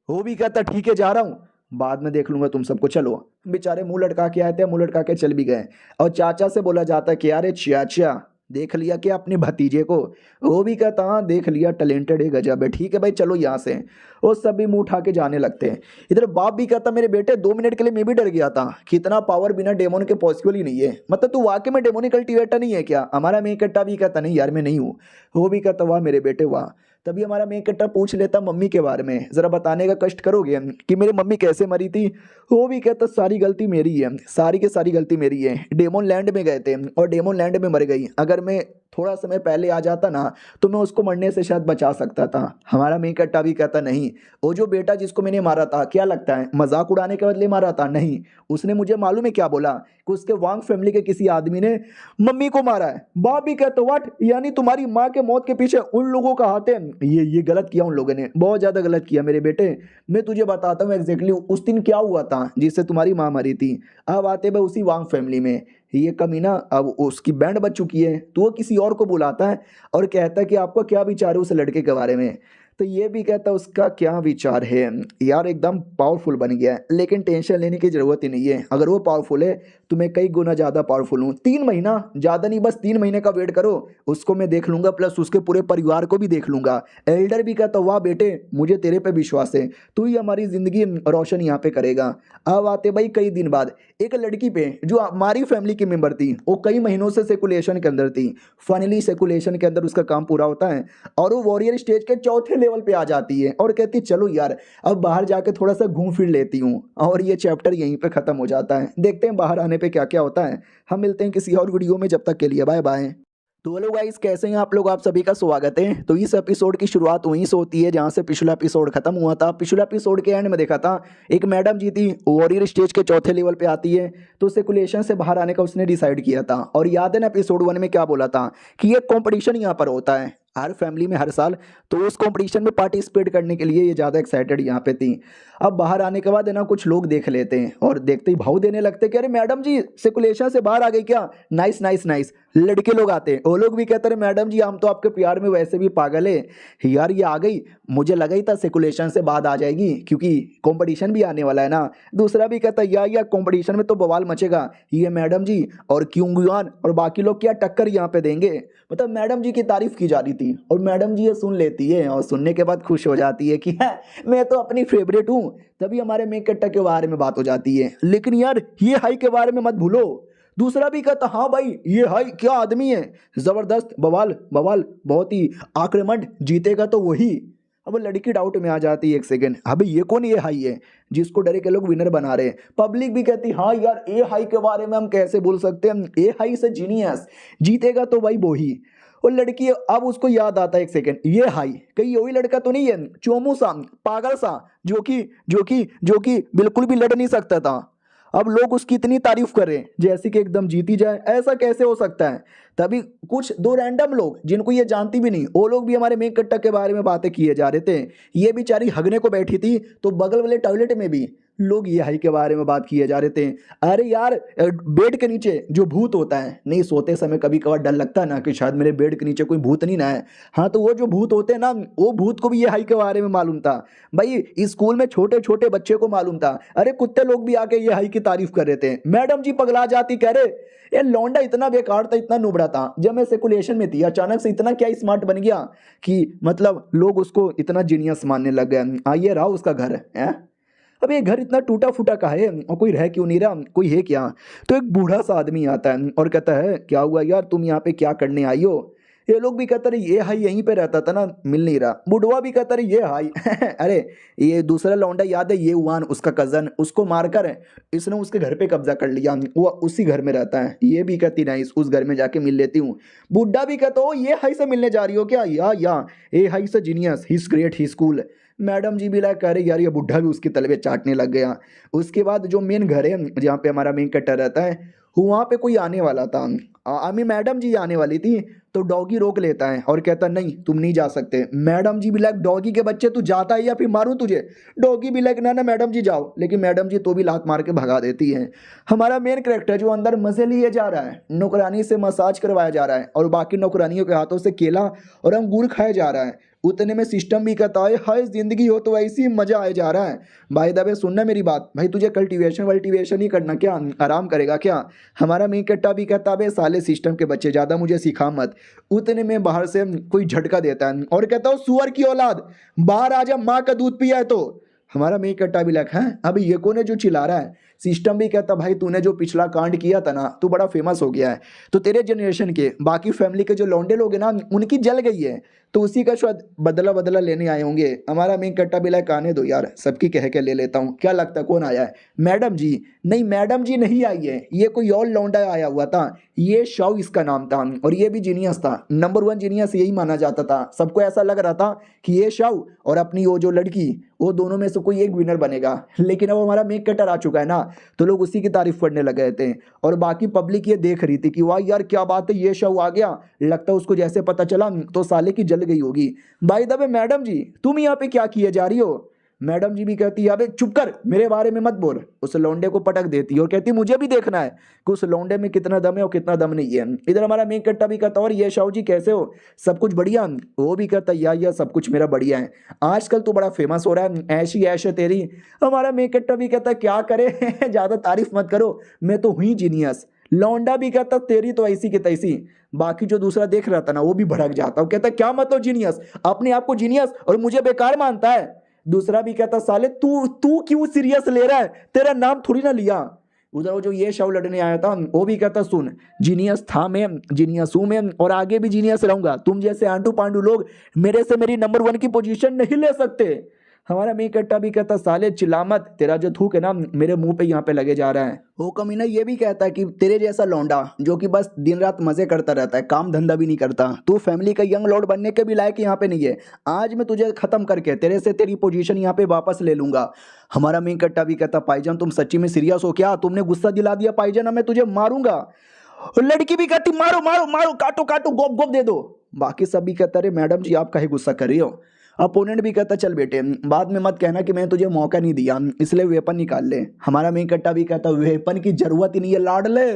वो भी कहता ठीक है जा रहा हूँ, बाद में देख लूंगा तुम सबको, चलो। बेचारे मुंह लटका के आए थे, मुंह लटका के चल भी गए। और चाचा से बोला जाता है कि अरे चाचा देख लिया क्या अपने भतीजे को? वो भी कहता हाँ देख लिया, टैलेंटेड है, गजब है, ठीक है भाई चलो यहाँ से। वो सब भी मुंह उठा के जाने लगते हैं। इधर बाप भी कहता मेरे बेटे 2 मिनट के लिए मैं भी डर गया था कि इतना पावर बिना डेमोन के पॉसिबल ही नहीं है, मतलब तू वाकई में डेमोनिक कल्टीवेटर नहीं है क्या? हमारा मेन कट्टा भी कहता नहीं यार मैं नहीं हूँ। वो भी कहता वाह मेरे बेटे वाह। तभी हमारा मेन कट्टा पूछ लेता मम्मी के बारे में, जरा बताने का कष्ट करोगे कि मेरी मम्मी कैसे मरी थी? वो भी कहता सारी गलती मेरी है, सारी की सारी गलती मेरी है। डेमोन लैंड में गए थे और डेमोन लैंड में मर गई, अगर मैं थोड़ा समय पहले आ जाता ना तो मैं उसको मरने से शायद बचा सकता था। हमारा मेन कट्टा भी कहता नहीं, वो जो बेटा जिसको मैंने मारा था क्या लगता है मजाक उड़ाने के बदले मारा था? नहीं, उसने मुझे मालूम है क्या बोला कि उसके वांग फैमिली के किसी आदमी ने मम्मी को मारा है। बाप भी कहता व्हाट, यानी तुम्हारी माँ के मौत के पीछे उन लोगों का हाथ है? ये गलत किया उन लोगों ने, बहुत ज्यादा गलत किया मेरे बेटे। मैं तुझे बताता हूँ एग्जैक्टली उस दिन क्या हुआ था जिससे तुम्हारी माँ मरी थी। अब आते भाई उसी वांग फैमिली में ये कमीना, अब उसकी बैंड बज चुकी है तो वो किसी और को बुलाता है और कहता है कि आपका क्या विचार है उस लड़के के बारे में? तो ये भी कहता है उसका क्या विचार है यार, एकदम पावरफुल बन गया है, लेकिन टेंशन लेने की जरूरत ही नहीं है, अगर वो पावरफुल है तो मैं कई गुना ज़्यादा पावरफुल हूँ। 3 महीना, ज़्यादा नहीं बस 3 महीने का वेट करो, उसको मैं देख लूंगा, प्लस उसके पूरे परिवार को भी देख लूंगा। एल्डर भी कहता वाह बेटे मुझे तेरे पे विश्वास है, तू ही हमारी ज़िंदगी रोशन यहाँ पे करेगा। अब आते भाई कई दिन बाद एक लड़की पे जो हमारी फैमिली की मेंबर थी, वो कई महीनों से सेकुलेशन के अंदर थी। फाइनली सेकुलेशन के अंदर उसका काम पूरा होता है और वो वॉरियर स्टेज के चौथे लेवल पे आ जाती है और कहती चलो यार अब बाहर जाके थोड़ा सा घूम फिर लेती हूँ। और ये चैप्टर यहीं पे खत्म हो जाता है। देखते हैं बाहर आने पे क्या क्या होता है। हम मिलते हैं किसी और वीडियो में, जब तक के लिए बाय बाय। तो हेलो गाइस, कैसे हैं आप लोग? आप सभी का स्वागत है। तो इस एपिसोड की शुरुआत वहीं से होती है जहां से पिछला एपिसोड खत्म हुआ था। पिछला एपिसोड के एंड में देखा था एक मैडम जी थी, वॉरियर स्टेज के चौथे लेवल पे आती है तो सेकुलेशन से बाहर आने का उसने डिसाइड किया था। और याद है ना एपिसोड 1 में क्या बोला था कि ये कॉम्पिटिशन यहाँ पर होता है हर फैमिली में हर साल, तो उस कंपटीशन में पार्टिसिपेट करने के लिए ये ज़्यादा एक्साइटेड यहाँ पे थी। अब बाहर आने के बाद है ना कुछ लोग देख लेते हैं और देखते ही भाव देने लगते कि अरे मैडम जी सेकुलेशन से बाहर आ गई क्या, नाइस नाइस नाइस। लड़के लोग आते हैं, वो लोग भी कहते हैं मैडम जी हम तो आपके प्यार में वैसे भी पागल है यार, ये आ गई, मुझे लगा ही था सेकुलेशन से बाद आ जाएगी क्योंकि कंपटीशन भी आने वाला है ना। दूसरा भी कहता है यार कंपटीशन में तो बवाल मचेगा, ये मैडम जी और क्यूंगुआन और बाकी लोग क्या टक्कर यहाँ पे देंगे। मतलब मैडम जी की तारीफ की जा रही थी और मैडम जी ये सुन लेती है और सुनने के बाद खुश हो जाती है कि है, मैं तो अपनी फेवरेट हूँ। तभी हमारे मेक कट्टा के बारे में बात हो जाती है, लेकिन यार ये हाई के बारे में मत भूलो। दूसरा भी कहता हाँ भाई ये हाई क्या आदमी है, जबरदस्त, बवाल बवाल, बहुत ही आक्रामक, जीतेगा तो वही। अब लड़की डाउट में आ जाती है, एक सेकंड अबे ये कौन ये हाई है जिसको डरे के लोग विनर बना रहे हैं। पब्लिक भी कहती हाँ यार ए हाई के बारे में हम कैसे बोल सकते हैं, ए हाई से जीनियस, जीतेगा तो भाई वो ही। और लड़की अब उसको याद आता है, एक सेकंड ये हाई कहीं वही लड़का तो नहीं है चोमू सा पागल सा जो कि बिल्कुल भी लड़ नहीं सकता था। अब लोग उसकी इतनी तारीफ कर रहे हैं जैसे कि एकदम जीती जाए, ऐसा कैसे हो सकता है? तभी कुछ दो रैंडम लोग जिनको ये जानती भी नहीं, वो लोग भी हमारे मेक कट्टा के बारे में बातें किए जा रहे थे। ये बेचारी हगने को बैठी थी तो बगल वाले टॉयलेट में भी लोग ये हाई के बारे में बात किए जा रहे थे। अरे यार बेड के नीचे जो भूत होता है, नहीं सोते समय कभी कभार डर लगता है ना कि शायद मेरे बेड के नीचे कोई भूत नहीं ना है। हाँ तो वो जो भूत होते हैं ना, वो भूत को भी ये हाई के बारे में मालूम था भाई, स्कूल में छोटे छोटे बच्चे को मालूम था। अरे कुत्ते लोग भी आके ये हाई की तारीफ कर रहे थे। मैडम जी पगला जाती, कह रहे ये लौंडा इतना बेकार था, इतना नुबड़ा था, जब मैं सेकुलेशन में थी अचानक से इतना क्या स्मार्ट बन गया कि मतलब लोग उसको इतना जीनियस मानने लग गए। आइए रहा उसका घर है। अब ये घर इतना टूटा फूटा का है और कोई रह क्यों नहीं रहा, कोई है क्या? तो एक बूढ़ा सा आदमी आता है और कहता है क्या हुआ यार तुम यहाँ पे क्या करने आई हो? ये लोग भी कहते रहे ये हाई यहीं पे रहता था ना, मिल नहीं रहा। बुढ़वा भी कहता रहे ये हाई अरे ये दूसरा लौंडा याद है, ये हुआन उसका कजन, उसको मारकर इसने उसके घर पे कब्जा कर लिया, वो उसी घर में रहता है। ये भी कहती नहीं उस घर में जाके मिल लेती हूँ। बुढ़ा भी कहता हो ये हाई से मिलने जा रही हो क्या? या ए हाई से genius, he is great, he cool. Madam ji भी लाइक कह रहे यार ये बुढ़ा भी उसकी तलबे चाटने लग गया। उसके बाद जो मेन घर है जहाँ पे हमारा मेन कट्टर रहता है, वहाँ पे कोई आने वाला था, आमी मैडम जी आने वाली थी। तो डॉगी रोक लेता है और कहता नहीं तुम नहीं जा सकते। मैडम जी भी लाइक डॉगी के बच्चे तू जाता है या फिर मारूं तुझे। डॉगी भी लाइक ना ना मैडम जी जाओ, लेकिन मैडम जी तो भी लात मार के भगा देती है। हमारा मेन कैरेक्टर जो अंदर मजे लिए जा रहा है, नौकरानी से मसाज करवाया जा रहा है और बाकी नौकरानियों के हाथों से केला और अंगूर खाया जा रहा है। उतने में सिस्टम भी कहता है हाय जिंदगी हो तो ऐसी मजा आए जा रहा है। भाई दबे सुनना मेरी बात, भाई तुझे कल्टीवेशन वल्टीवेशन ही करना क्या, आराम करेगा क्या। हमारा मेन कट्टा भी कहता है साले सिस्टम के बच्चे ज़्यादा मुझे सिखा मत। उतने में बाहर से कोई झटका देता है और कहता हूँ सुअर की औलाद बाहर आ जा, माँ का दूध पिया है। तो हमारा मेन कट्टा भी लग है अभी ये कौन है जो चिल्ला रहा है। सिस्टम भी कहता भाई तूने जो पिछला कांड किया था ना, तू बड़ा फेमस हो गया है, तो तेरे जनरेशन के बाकी फैमिली के जो लौंडे लोग हैं ना उनकी जल गई है, तो उसी का शायद बदला बदला लेने आए होंगे। हमारा मेन कट्टा भी लाइक आने दो यार, सबकी कह के ले लेता हूँ, क्या लगता है कौन आया है। मैडम जी नहीं, मैडम जी नहीं आई है, ये कोई और लौंडा आया हुआ था। ये शाव इसका नाम था और ये भी जीनियस था, नंबर 1 जीनियस यही माना जाता था। सबको ऐसा लग रहा था कि ये शाव और अपनी वो जो लड़की, वो दोनों में से कोई एक विनर बनेगा। लेकिन अब हमारा मेक कटर आ चुका है ना, तो लोग उसी की तारीफ करने लगे थे और बाकी पब्लिक ये देख रही थी कि वाह यार क्या बात है, ये शव आ गया। लगता है उसको जैसे पता चला तो साले की जल गई होगी। भाई दबे मैडम जी तुम यहाँ पे क्या किए जा रही हो। मैडम जी भी कहती है अबे चुप कर, मेरे बारे में मत बोल। उस लौंडे को पटक देती है और कहती मुझे भी देखना है कि उस लौंडे में कितना दम है और कितना दम नहीं है। इधर हमारा मेन कट्टा भी कहता और ये शाहू जी कैसे हो, सब कुछ बढ़िया। वो भी कहता या सब कुछ मेरा बढ़िया है, आजकल तो बड़ा फेमस हो रहा है, ऐशी ऐश है तेरी। हमारा मेन कट्टा भी कहता क्या करे ज्यादा तारीफ मत करो, मैं तो हुई जीनियस। लौंडा भी कहता तेरी तो ऐसी की तैसी। बाकी जो दूसरा देख रहा था ना वो भी भड़क जाता, वो कहता क्या मतलब जीनियस, अपने आप को जीनियस और मुझे बेकार मानता है। दूसरा भी कहता साले तू तू क्यों सीरियस ले रहा है, तेरा नाम थोड़ी ना लिया। उधर वो जो ये शव लड़ने आया था वो भी कहता सुन जीनियस था मैं, जीनियस हूं मैं और आगे भी जीनियस रहूंगा। तुम जैसे आंटू पांडू लोग मेरे से मेरी नंबर 1 की पोजीशन नहीं ले सकते। हमारा मेन कट्टा भी कहता साले चिल्ला मत, तेरा जो थूक है ना मेरे मुंह पे यहाँ पे लगे जा रहा है। वो कमीना ये भी कहता है कि तेरे जैसा लौंडा जो कि बस दिन रात मजे करता रहता है, काम धंधा भी नहीं करता, तू फैमिली का यंग लॉर्ड बनने के भी लायक यहाँ पे नहीं है। आज मैं तुझे खत्म करके तेरे से तेरी पोजीशन यहाँ पे वापस ले लूंगा। हमारा मेन कट्टा भी कहता पाईजान तुम सच्ची में सीरियस हो क्या, तुमने गुस्सा दिला दिया पाईजान, मैं तुझे मारूंगा। और लड़की भी कहती मारो मारो मारो, काटो काटो, गोप गोप दे दो। बाकी सब भी कहता अरे मैडम जी आप काहे गुस्सा कर रही हो। अपोनेंट भी कहता चल बेटे बाद में मत कहना कि मैं तुझे मौका नहीं दिया, इसलिए वेपन निकाल ले। हमारा मेन कट्टा भी कहता वेपन की जरूरत ही नहीं है लाड ले,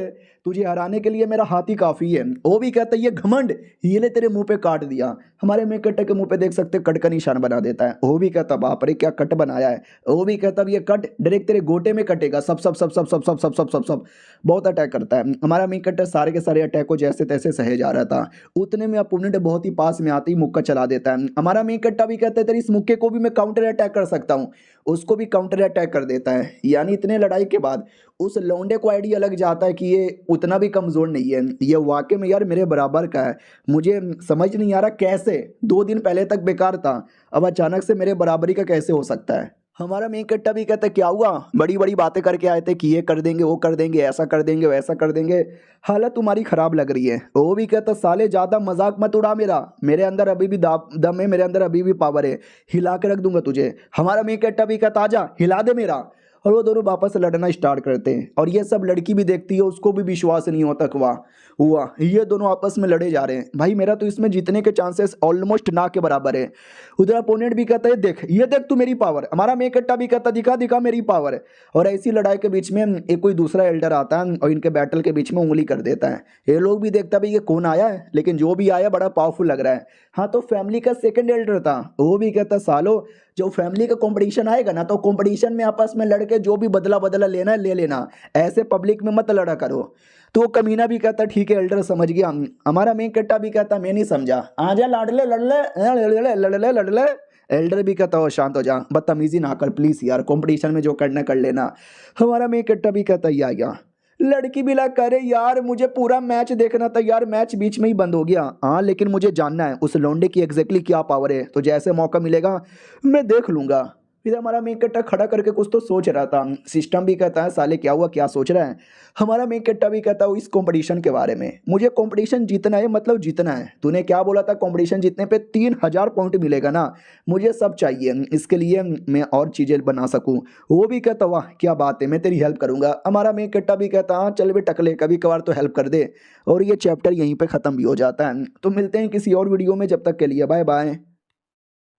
तुझे हराने के लिए मेरा हाथ ही काफी है। वो भी कहता ये घमंड, ये ले तेरे मुंह पे काट दिया। हमारे मेन कट्टे के मुंह पे देख सकते कट का निशान बना देता है। वो भी कहता बाप रे क्या कट बनाया है। वो भी कहता ये कट डायरेक्ट तेरे गोटे में कटेगा, सब सब सब सब सब सब सब सब सब सब बहुत अटैक करता है। हमारा मेन कट्टा सारे के सारे अटैक को जैसे तैसे सहे जा रहा था। उतने में अपोनेंट बहुत ही पास में आते ही मुक्का चला देता है। हमारा मेन कट्टा भी कहता है तेरी इस मुक्के को भी मैं काउंटर अटैक कर सकता हूँ, उसको भी काउंटर अटैक कर देता है। यानी इतने लड़ाई के बाद उस लौंडे को आइडिया लग जाता है कि ये उतना भी कमज़ोर नहीं है, ये वाकई में यार मेरे बराबर का है। मुझे समझ नहीं आ रहा कैसे 2 दिन पहले तक बेकार था, अब अचानक से मेरे बराबरी का कैसे हो सकता है। हमारा मेन कट्टा भी कहता है क्या हुआ, बड़ी बड़ी बातें करके आए थे कि ये कर देंगे वो कर देंगे, ऐसा कर देंगे वैसा कर देंगे, हालत तुम्हारी खराब लग रही है। वो भी कहता साले ज़्यादा मजाक मत उड़ा मेरा, मेरे अंदर अभी भी दम है, मेरे अंदर अभी भी पावर है, हिला के रख दूंगा तुझे। हमारा मेन कट्टा भी कहता आजा हिला दे मेरा। और वो दोनों वापस लड़ना स्टार्ट करते हैं और ये सब लड़की भी देखती है, उसको भी विश्वास नहीं होता कि वाह हुआ ये दोनों आपस में लड़े जा रहे हैं। भाई मेरा तो इसमें जीतने के चांसेस ऑलमोस्ट ना के बराबर है। उधर अपोनेंट भी कहता है देख ये देख तू मेरी पावर। हमारा मेन कट्टा भी कहता दिखा दिखा मेरी पावर। और ऐसी लड़ाई के बीच में एक कोई दूसरा एल्डर आता है और इनके बैटल के बीच में उंगली कर देता है। ये लोग भी देखता भाई ये कौन आया है, लेकिन जो भी आया बड़ा पावरफुल लग रहा है। हाँ तो फैमिली का सेकंड एल्डर था, वो भी कहता सालो जो फैमिली का कंपटीशन आएगा ना तो कंपटीशन में आपस में लड़के जो भी बदला बदला लेना है ले लेना, ऐसे पब्लिक में मत लड़ा करो। तो कमीना भी कहता ठीक है एल्डर समझ गया। हमारा मेन कट्टा भी कहता मैं नहीं समझा, आजा लाडले लड़ले लड़ले लड़ले। एल्डर भी कहता हो शांत हो जा, बदतमीजी ना कर प्लीज यार, कंपटीशन में जो करना कर लेना। हमारा मेन कट्टा भी कहता ये आ गया। लड़की भी लग करे यार मुझे पूरा मैच देखना था यार, मैच बीच में ही बंद हो गया। हाँ लेकिन मुझे जानना है उस लौंडे की एग्जैक्टली क्या पावर है, तो जैसे मौका मिलेगा मैं देख लूंगा। फिर हमारा मेन कट्टा खड़ा करके कुछ तो सोच रहा था। सिस्टम भी कहता है साले क्या हुआ, क्या सोच रहा है। हमारा मेन कट्टा भी कहता है इस कंपटीशन के बारे में, मुझे कंपटीशन जीतना है, मतलब जीतना है। तूने क्या बोला था, कंपटीशन जीतने पे 3000 पॉइंट मिलेगा ना, मुझे सब चाहिए, इसके लिए मैं और चीज़ें बना सकूँ। वो भी कहता वाह क्या बात है, मैं तेरी हेल्प करूँगा। हमारा मेन कट्टा भी कहता हाँ चल बे टकले, कभी कभार तो हेल्प कर दे। और ये चैप्टर यहीं पर ख़त्म भी हो जाता है। तो मिलते हैं किसी और वीडियो में, जब तक के लिए बाय बाय।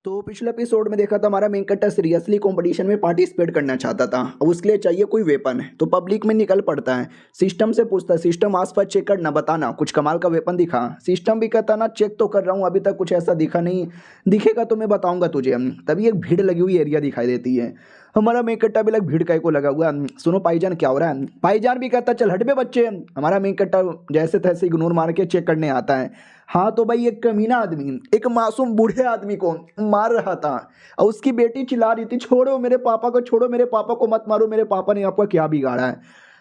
तो पिछले एपिसोड में देखा था हमारा मेन कट्टा सीरियसली कंपटीशन में पार्टिसिपेट करना चाहता था, और उसके लिए चाहिए कोई वेपन। तो पब्लिक में निकल पड़ता है, सिस्टम से पूछता है सिस्टम आसपास चेक करना, बताना कुछ कमाल का वेपन दिखा। सिस्टम भी कहता ना चेक तो कर रहा हूँ, अभी तक कुछ ऐसा दिखा नहीं, दिखेगा तो मैं बताऊंगा तुझे। तभी एक भीड़ लगी हुई एरिया दिखाई देती है। हमारा मेन कट्टा भी लग भीड़ काय को लगा हुआ, सुनो भाईजान क्या हो रहा है। भाईजान भी कहता चल हट बे बच्चे। हमारा मेन कट्टा जैसे तैसे इग्नोर मार के चेक करने आता है। हाँ तो भाई एक कमीना आदमी एक मासूम बूढ़े आदमी को मार रहा था, और उसकी बेटी चिल्ला रही थी छोड़ो मेरे पापा को, छोड़ो मेरे पापा को मत मारो, मेरे पापा ने आपका क्या बिगाड़ा है।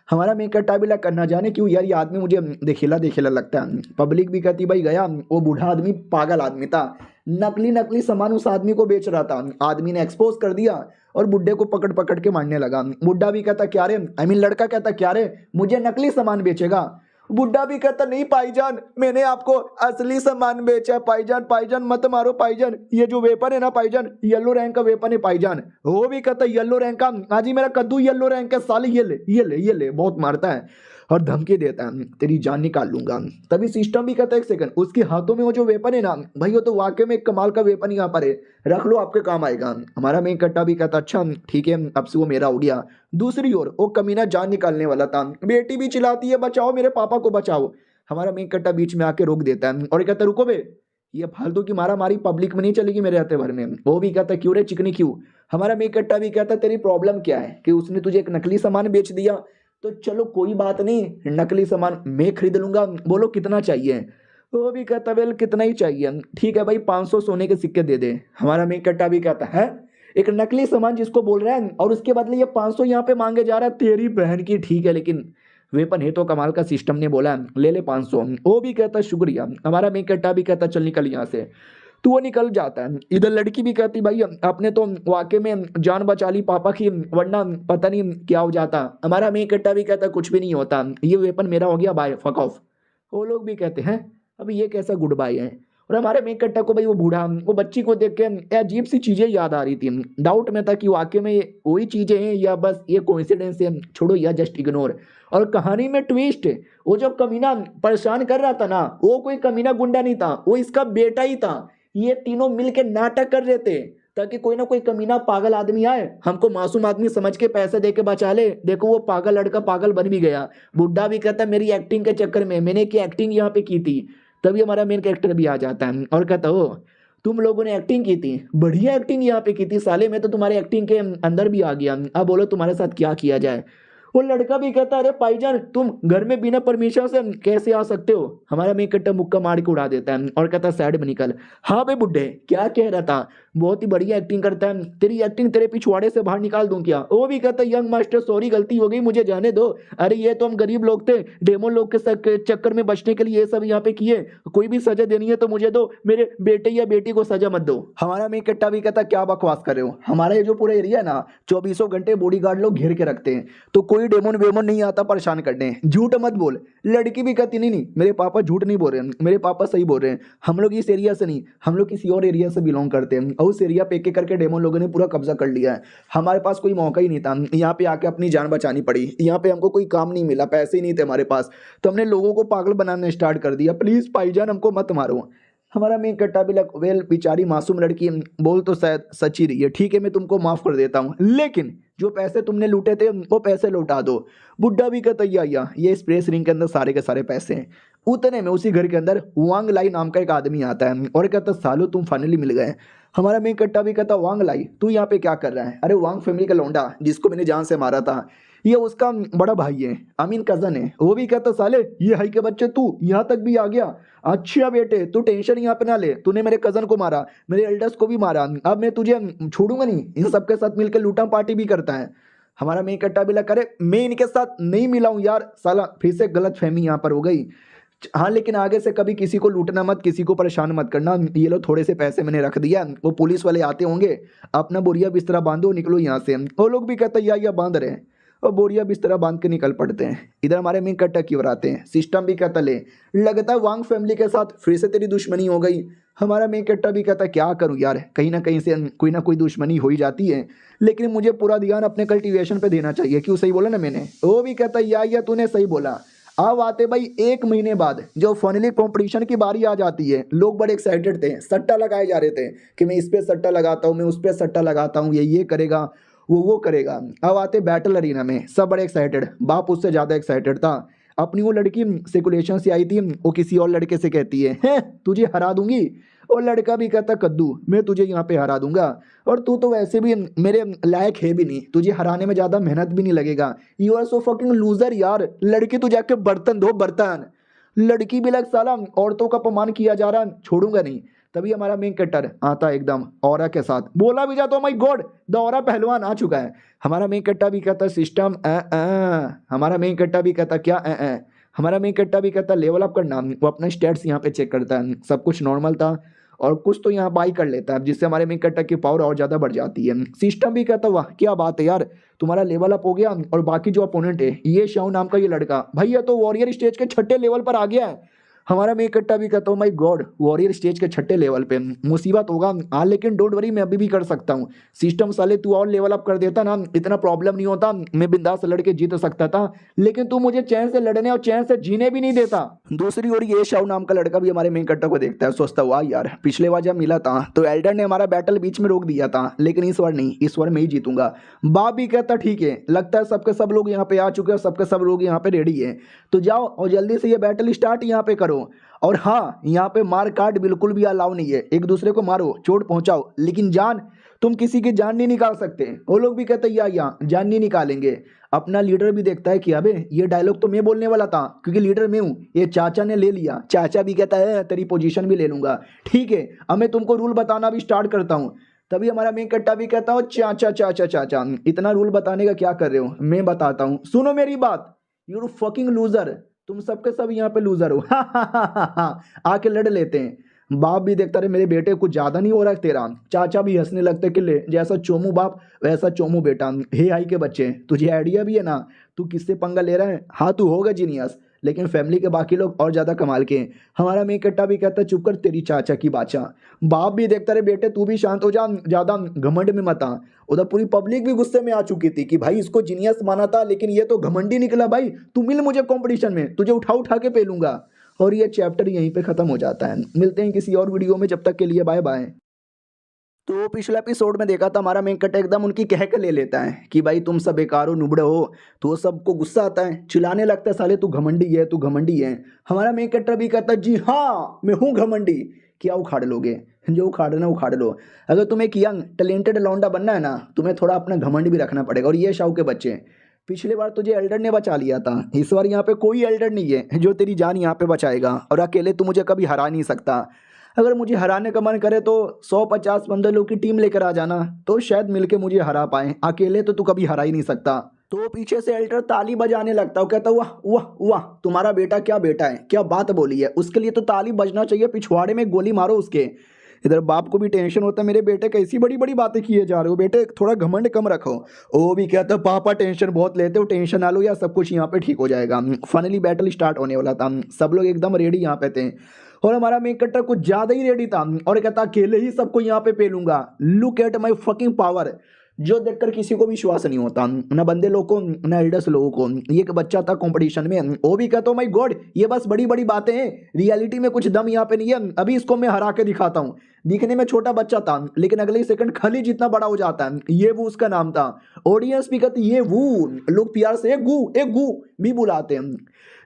हमारा मेन कट्टा भी लग करना जाने क्यों यार, ये आदमी मुझे देखिला देखिला लगता है। पब्लिक भी कहती भाई गया वो बूढ़ा आदमी पागल आदमी था, नकली नकली सामान उस आदमी को बेच रहा था। आदमी ने एक्सपोज कर दिया और बुड्ढे को पकड़ पकड़ के मारने लगा। बुड्ढा भी कहता क्या रे, आई मीन लड़का कहता क्या रे, मुझे नकली सामान बेचेगा। बुड्ढा भी कहता नहीं भाईजान, मैंने आपको असली सामान बेचा है भाईजान, भाईजान मत मारो भाईजान, ये जो वेपन है ना भाईजान, येलो रैंक का वेपन है भाईजान। वो भी कहता येलो रैंक का, आज ही मेरा कद्दू येलो रैंक का, साले ये ले ये ले ये ले, बहुत मारता है और धमकी देता है तेरी जान निकाल लूंगा। तभी सिस्टम भी कहता है एक सेकंड, उसके हाथों में वो जो वेपन है ना भाई, वो तो वाकई में एक कमाल का वेपन यहाँ पर है, रख लो आपके काम आएगा। हमारा मेन कट्टा भी कहता अच्छा ठीक है, अब से वो मेरा हो गया। दूसरी ओर वो कमीना जान निकालने वाला था, बेटी भी चिल्लाती है बचाओ मेरे पापा को बचाओ। हमारा मेन कट्टा बीच में आके रोक देता है और कहता रुको बे, ये फालतू की मारा मारी पब्लिक में नहीं चलेगी मेरे हत्थे भर में। वो भी कहता क्यों रे चिकनी क्यों। हमारा मेन कट्टा भी कहता तेरी प्रॉब्लम क्या है कि उसने तुझे एक नकली सामान बेच दिया, तो चलो कोई बात नहीं, नकली सामान मैं खरीद लूंगा, बोलो कितना चाहिए। वो भी कहता वेल कितना ही चाहिए, ठीक है भाई 500 सोने के सिक्के दे दे। हमारा मेन कट्टा भी कहता है एक नकली सामान जिसको बोल रहा है और उसके बदले ये 500 यहाँ पे मांगे जा रहा है, तेरी बहन की ठीक है, लेकिन वेपन है तो कमाल का, सिस्टम ने बोला ले ले 500। वो भी कहता शुक्रिया। हमारा मेन कट्टा भी कहता चल निकल यहाँ से। तो वो निकल जाता है। इधर लड़की भी कहती भाई आपने तो वाकई में जान बचा ली पापा की, वरना पता नहीं क्या हो जाता। हमारा मेन कट्टा भी कहता कुछ भी नहीं होता, ये वेपन मेरा हो गया, बाय फक ऑफ। वो लोग भी कहते हैं अभी ये कैसा गुड बाय है। और हमारे मेन कट्टा को भाई वो बूढ़ा वो बच्ची को देख के अजीब सी चीजें याद आ रही थी। डाउट में था कि वाकई में वही चीजें हैं या बस ये कोइंसिडेंस है, छोड़ो या जस्ट इग्नोर। और कहानी में ट्विस्ट, वो जो कमीना परेशान कर रहा था ना, वो कोई कमीना गुंडा नहीं था, वो इसका बेटा ही था। ये तीनों मिलके नाटक कर रहे थे ताकि कोई ना कोई कमीना पागल आदमी आए, हमको मासूम आदमी समझ के पैसे दे के बचा ले। देखो वो पागल लड़का पागल बन भी गया। बुड्ढा भी कहता मेरी एक्टिंग के चक्कर में मैंने की एक्टिंग यहाँ पे की थी। तभी हमारा मेन कैरेक्टर भी आ जाता है और कहता हो तुम लोगों ने एक्टिंग की थी, बढ़िया एक्टिंग यहाँ पे की थी साले, मैं तो तुम्हारे एक्टिंग के अंदर भी आ गया, अब बोलो तुम्हारे साथ क्या किया जाए। वो लड़का भी कहता अरे भाईजान तुम घर में बिना परमिशन से कैसे आ सकते हो। हमारा मेन कट्टा मुक्का मार के उड़ा देता है और कहता साइड में निकल। हाँ भाई बुड्ढे क्या कह रहा था, बहुत ही बढ़िया एक्टिंग करता है, तेरी एक्टिंग तेरे पिछवाड़े से बाहर निकाल दूं क्या। वो भी कहता यंग मास्टर सॉरी गलती हो गई, मुझे जाने दो। अरे ये तो हम गरीब लोग थे, डेमोन लोग के चक्कर में बचने के लिए ये सब यहाँ पे किए, कोई भी सजा देनी है तो मुझे दो, मेरे बेटे या बेटी को सजा मत दो। हमारा मेन कट्टा भी कहता क्या बकवास कर रहे हो, हमारा ये जो पूरा एरिया है ना 24 घंटे बॉडीगार्ड लोग घेर के रखते हैं, तो कोई डेमोन वेमोन नहीं आता परेशान करने, झूठ मत बोल। लड़की भी कहती नहीं नहीं मेरे पापा झूठ नहीं बोल रहे हैं, मेरे पापा सही बोल रहे हैं, हम लोग इस एरिया से नहीं, हम लोग किसी और एरिया से बिलोंग करते हैं, और उस एरिया पे एक एक करके डेमोन लोगों ने पूरा कब्जा कर लिया है, हमारे पास कोई मौका ही नहीं था, यहाँ पे आके अपनी जान बचानी पड़ी, यहाँ पे हमको कोई काम नहीं मिला, पैसे ही नहीं थे हमारे पास, तो हमने लोगों को पागल बनाना स्टार्ट कर दिया, प्लीज भाईजान हमको मत मारो। हमारा मेन कट्टा भी लग वेल बेचारी मासूम लड़की बोल तो शायद सच ही रही है, ठीक है मैं तुमको माफ कर देता हूँ, लेकिन जो पैसे तुमने लूटे थे वो पैसे लौटा दो। बुड्ढा भी कहता ये स्प्रेस रिंग के अंदर सारे के सारे पैसे हैं। उतने में उसी घर के अंदर वांग लाई नाम का एक आदमी आता है और कहता सालो तुम फाइनली मिल गए। हमारा मेन कट्टा भी कहता वांग लाई तू यहाँ पे क्या कर रहा है। अरे वांग फैमिली का लौंडा जिसको मैंने जान से मारा था, ये उसका बड़ा भाई है, आई मीन कजन है। वो भी कहता साले ये हाई के बच्चे तू यहाँ तक भी आ गया, अच्छा बेटे तू टेंशन यहाँ पे ना ले, तूने मेरे कजन को मारा, मेरे एल्डर्स को भी मारा, अब मैं तुझे छोड़ूंगा नहीं, इन सबके साथ मिलकर लूटा पार्टी भी करता है। हमारा मेन कट्टा भी लगा करे मैं इनके साथ नहीं मिला हूँ यार, साला फिर से गलत फहमी यहाँ पर हो गई। हाँ लेकिन आगे से कभी किसी को लूटना मत, किसी को परेशान मत करना। ये लो थोड़े से पैसे मैंने रख दिया, वो पुलिस वाले आते होंगे, अपना बोरिया बिस्तरा बांधो निकलो यहाँ से। वो लोग भी कहते हैं या बांध रहे हैं, और बोरिया बिस्तरा बांध के निकल पड़ते हैं। इधर हमारे मेन कट्टा की ओर आते हैं। सिस्टम भी कहता ले लगता है वांग फैमिली के साथ फिर से तेरी दुश्मनी हो गई। हमारा मेन कट्टा भी कहता क्या करूँ यार, कहीं ना कहीं से कोई ना कोई दुश्मनी हो ही जाती है, लेकिन मुझे पूरा ध्यान अपने कल्टीवेशन पे देना चाहिए। क्यों, सही बोला ना मैंने? वो भी कहता या तूने सही बोला। अब आते भाई 1 महीने बाद जो फाइनली कंपटीशन की बारी आ जाती है, लोग बड़े एक्साइटेड थे, सट्टा लगाए जा रहे थे कि मैं इस पे सट्टा लगाता हूँ, मैं उस पे सट्टा लगाता हूँ, ये करेगा वो करेगा। अब आते बैटल अरीना में, सब बड़े एक्साइटेड, बाप उससे ज़्यादा एक्साइटेड था। अपनी वो लड़की सेकुलेशन से आई थी, वो किसी और लड़के से कहती है तुझे हरा दूंगी, और लड़का भी कहता कद्दू मैं तुझे यहाँ पे हरा दूंगा, और तू तो वैसे भी मेरे लायक है भी नहीं, तुझे हराने में ज़्यादा मेहनत भी नहीं लगेगा, you are so fucking loser यार। लड़की तू जाके बर्तन धो बर्तन। लड़की भी लग साला औरतों का अपमान किया जा रहा, छोड़ूंगा नहीं। तभी हमारा मेन कट्टर आता एकदम ऑरा के साथ, बोला भी जाता माय गॉड द ऑरा पहलवान आ चुका है। हमारा मेन कट्टा भी कहता सिस्टम हमारा मेन कट्टा भी कहता क्या हमारा मेन कट्टा भी कहता लेवल अप करना। वो अपना स्टेट्स यहाँ पे चेक करता है, सब कुछ नॉर्मल था और कुछ तो यहाँ बाई कर लेता है, जिससे हमारे मेन कट्टा की पावर और ज़्यादा बढ़ जाती है। सिस्टम भी कहता वाह क्या बात है यार, तुम्हारा लेवल अप हो गया। और बाकी जो अपोनेंट है ये शाओ नाम का ये लड़का, भैया तो वॉरियर स्टेज के 6ठे लेवल पर आ गया है। हमारा मेन कट्टा भी कहता हूँ माय गॉड वॉरियर स्टेज के 6ठे लेवल पे मुसीबत होगा। हाँ लेकिन डोंट वरी मैं अभी भी कर सकता हूँ। सिस्टम साले तू और लेवल अप कर देता ना, इतना प्रॉब्लम नहीं होता, मैं बिंदास लड़के जीत सकता था, लेकिन तू मुझे चैन से लड़ने और चैन से जीने भी नहीं देता। दूसरी ओर ये शाओ नाम का लड़का भी हमारे मेन कट्टा को देखता है, सोचता हुआ यार पिछले बार जब मिला था तो एल्डर ने हमारा बैटल बीच में रोक दिया था, लेकिन इस बार नहीं, इस बार मैं ही जीतूंगा। बाप भी कहता ठीक है, लगता है सबके सब लोग यहाँ पे आ चुके हैं, सबके सब लोग यहाँ पे रेडी है, तो जाओ और जल्दी से ये बैटल स्टार्ट यहाँ पे करो। और हाँ यहाँ पे मार काट बिल्कुल भी अलाउ नहीं है, एक दूसरे को मारो चोट पहुंचाओ, लेकिन जान तुम किसी की जान नहीं निकाल सकते। वो लोग भी कहते हैं या जान नहीं निकालेंगे। अपना लीडर भी देखता है कि अबे ये डायलॉग तो मैं बोलने वाला था क्योंकि लीडर मैं हूँ, ये चाचा ने ले लिया। चाचा भी कहता है तेरी पोजीशन भी ले लूंगा, ठीक है अब मैं तुमको रूल बताना भी स्टार्ट करता हूँ। तभी हमारा मेन कट्टा भी कहता हूँ चाचा चाचा चाचा इतना रूल बताने का क्या कर रहे हो, मैं बताता हूँ सुनो मेरी बात। यू फकिंग लूजर, तुम सबके सब यहाँ पे लूजर हो आके लड़ लेते हैं। बाप भी देखता रहे मेरे बेटे कुछ ज्यादा नहीं हो रहा है तेरा। चाचा भी हंसने लगते कि ले जैसा चोमू बाप वैसा चोमू बेटा। हे आई के बच्चे तुझे आइडिया भी है ना तू किससे पंगा ले रहा है? हाँ तू होगा जीनियस, लेकिन फैमिली के बाकी लोग और ज्यादा कमाल के हैं। हमारा मेन कट्टा भी कहता है चुप कर तेरी चाचा की बाचा। बाप भी देखता रहे बेटे तू भी शांत हो जा, ज्यादा घमंड में मत आ। उधर पूरी पब्लिक भी गुस्से में आ चुकी थी कि भाई इसको जीनियस माना था, लेकिन ये तो घमंडी निकला। भाई तू मिल मुझे कंपटीशन में, तुझे उठा उठा के पेलूंगा। और ये चैप्टर यहीं पे खत्म हो जाता है। मिलते हैं किसी और वीडियो में, जब तक के लिए बाय बाय। तो पिछले एपिसोड में देखा था हमारा मेन कट्टा एकदम उनकी कह के ले लेता है कि भाई तुम सब बेकार हो नुबड़े हो, तो सबको गुस्सा आता है, चिल्लाने लगता है साले तू घमंडी है तू घमंडी है। हमारा मेन कट्टा भी कहता है जी हाँ मैं हूँ घमंडी, क्या उखाड़ लोगे? जो उखाड़ना उखाड़ लो। अगर तुम्हें एक यंग टैलेंटेड लौंडा बनना है ना, तुम्हें थोड़ा अपना घमंड भी रखना पड़ेगा। और ये शाऊ के बच्चे, पिछले बार तुझे एल्डर ने बचा लिया था, इस बार यहाँ पे कोई एल्डर नहीं है जो तेरी जान यहाँ पे बचाएगा, और अकेले तू मुझे कभी हरा नहीं सकता। अगर मुझे हराने का मन करे तो 150 बंदे लोग की टीम लेकर आ जाना, तो शायद मिलके मुझे हरा पाए, अकेले तो तू कभी हरा ही नहीं सकता। तो पीछे से एल्डर ताली बजाने लगता है, कहता वाह वाह वाह तुम्हारा बेटा क्या बेटा है, क्या बात बोली है, उसके लिए तो ताली बजना चाहिए, पिछवाड़े में गोली मारो उसके। इधर बाप को भी टेंशन होता है मेरे बेटे कैसी बड़ी बड़ी बातें किए जा रहे हो, बेटे थोड़ा घमंड कम रखो। वो भी कहता है पापा टेंशन बहुत लेते हो, टेंशन ना लो यार सब कुछ यहाँ पे ठीक हो जाएगा। फाइनली बैटल स्टार्ट होने वाला था, सब लोग एकदम रेडी यहाँ पे थे, और हमारा मेन कट्टर कुछ ज्यादा ही रेडी था और कहता अकेले ही सबको यहाँ पे पेलूंगा। Look at my fucking power, जो देखकर किसी को विश्वास नहीं होता, ना बंदे लोग को ना एल्डर्स लोगों को। ये एक बच्चा था कंपटीशन में, वो भी कहता माय गॉड ये बस बड़ी बड़ी बातें हैं, रियलिटी में कुछ दम यहाँ पे नहीं है, अभी इसको मैं हरा के दिखाता हूँ। दिखने में छोटा बच्चा था, लेकिन अगले ही सेकंड खली जितना बड़ा हो जाता है। ये वो उसका नाम था। ऑडियंस भी कहती ये वो, लोग प्यार से एक गू भी बुलाते हैं।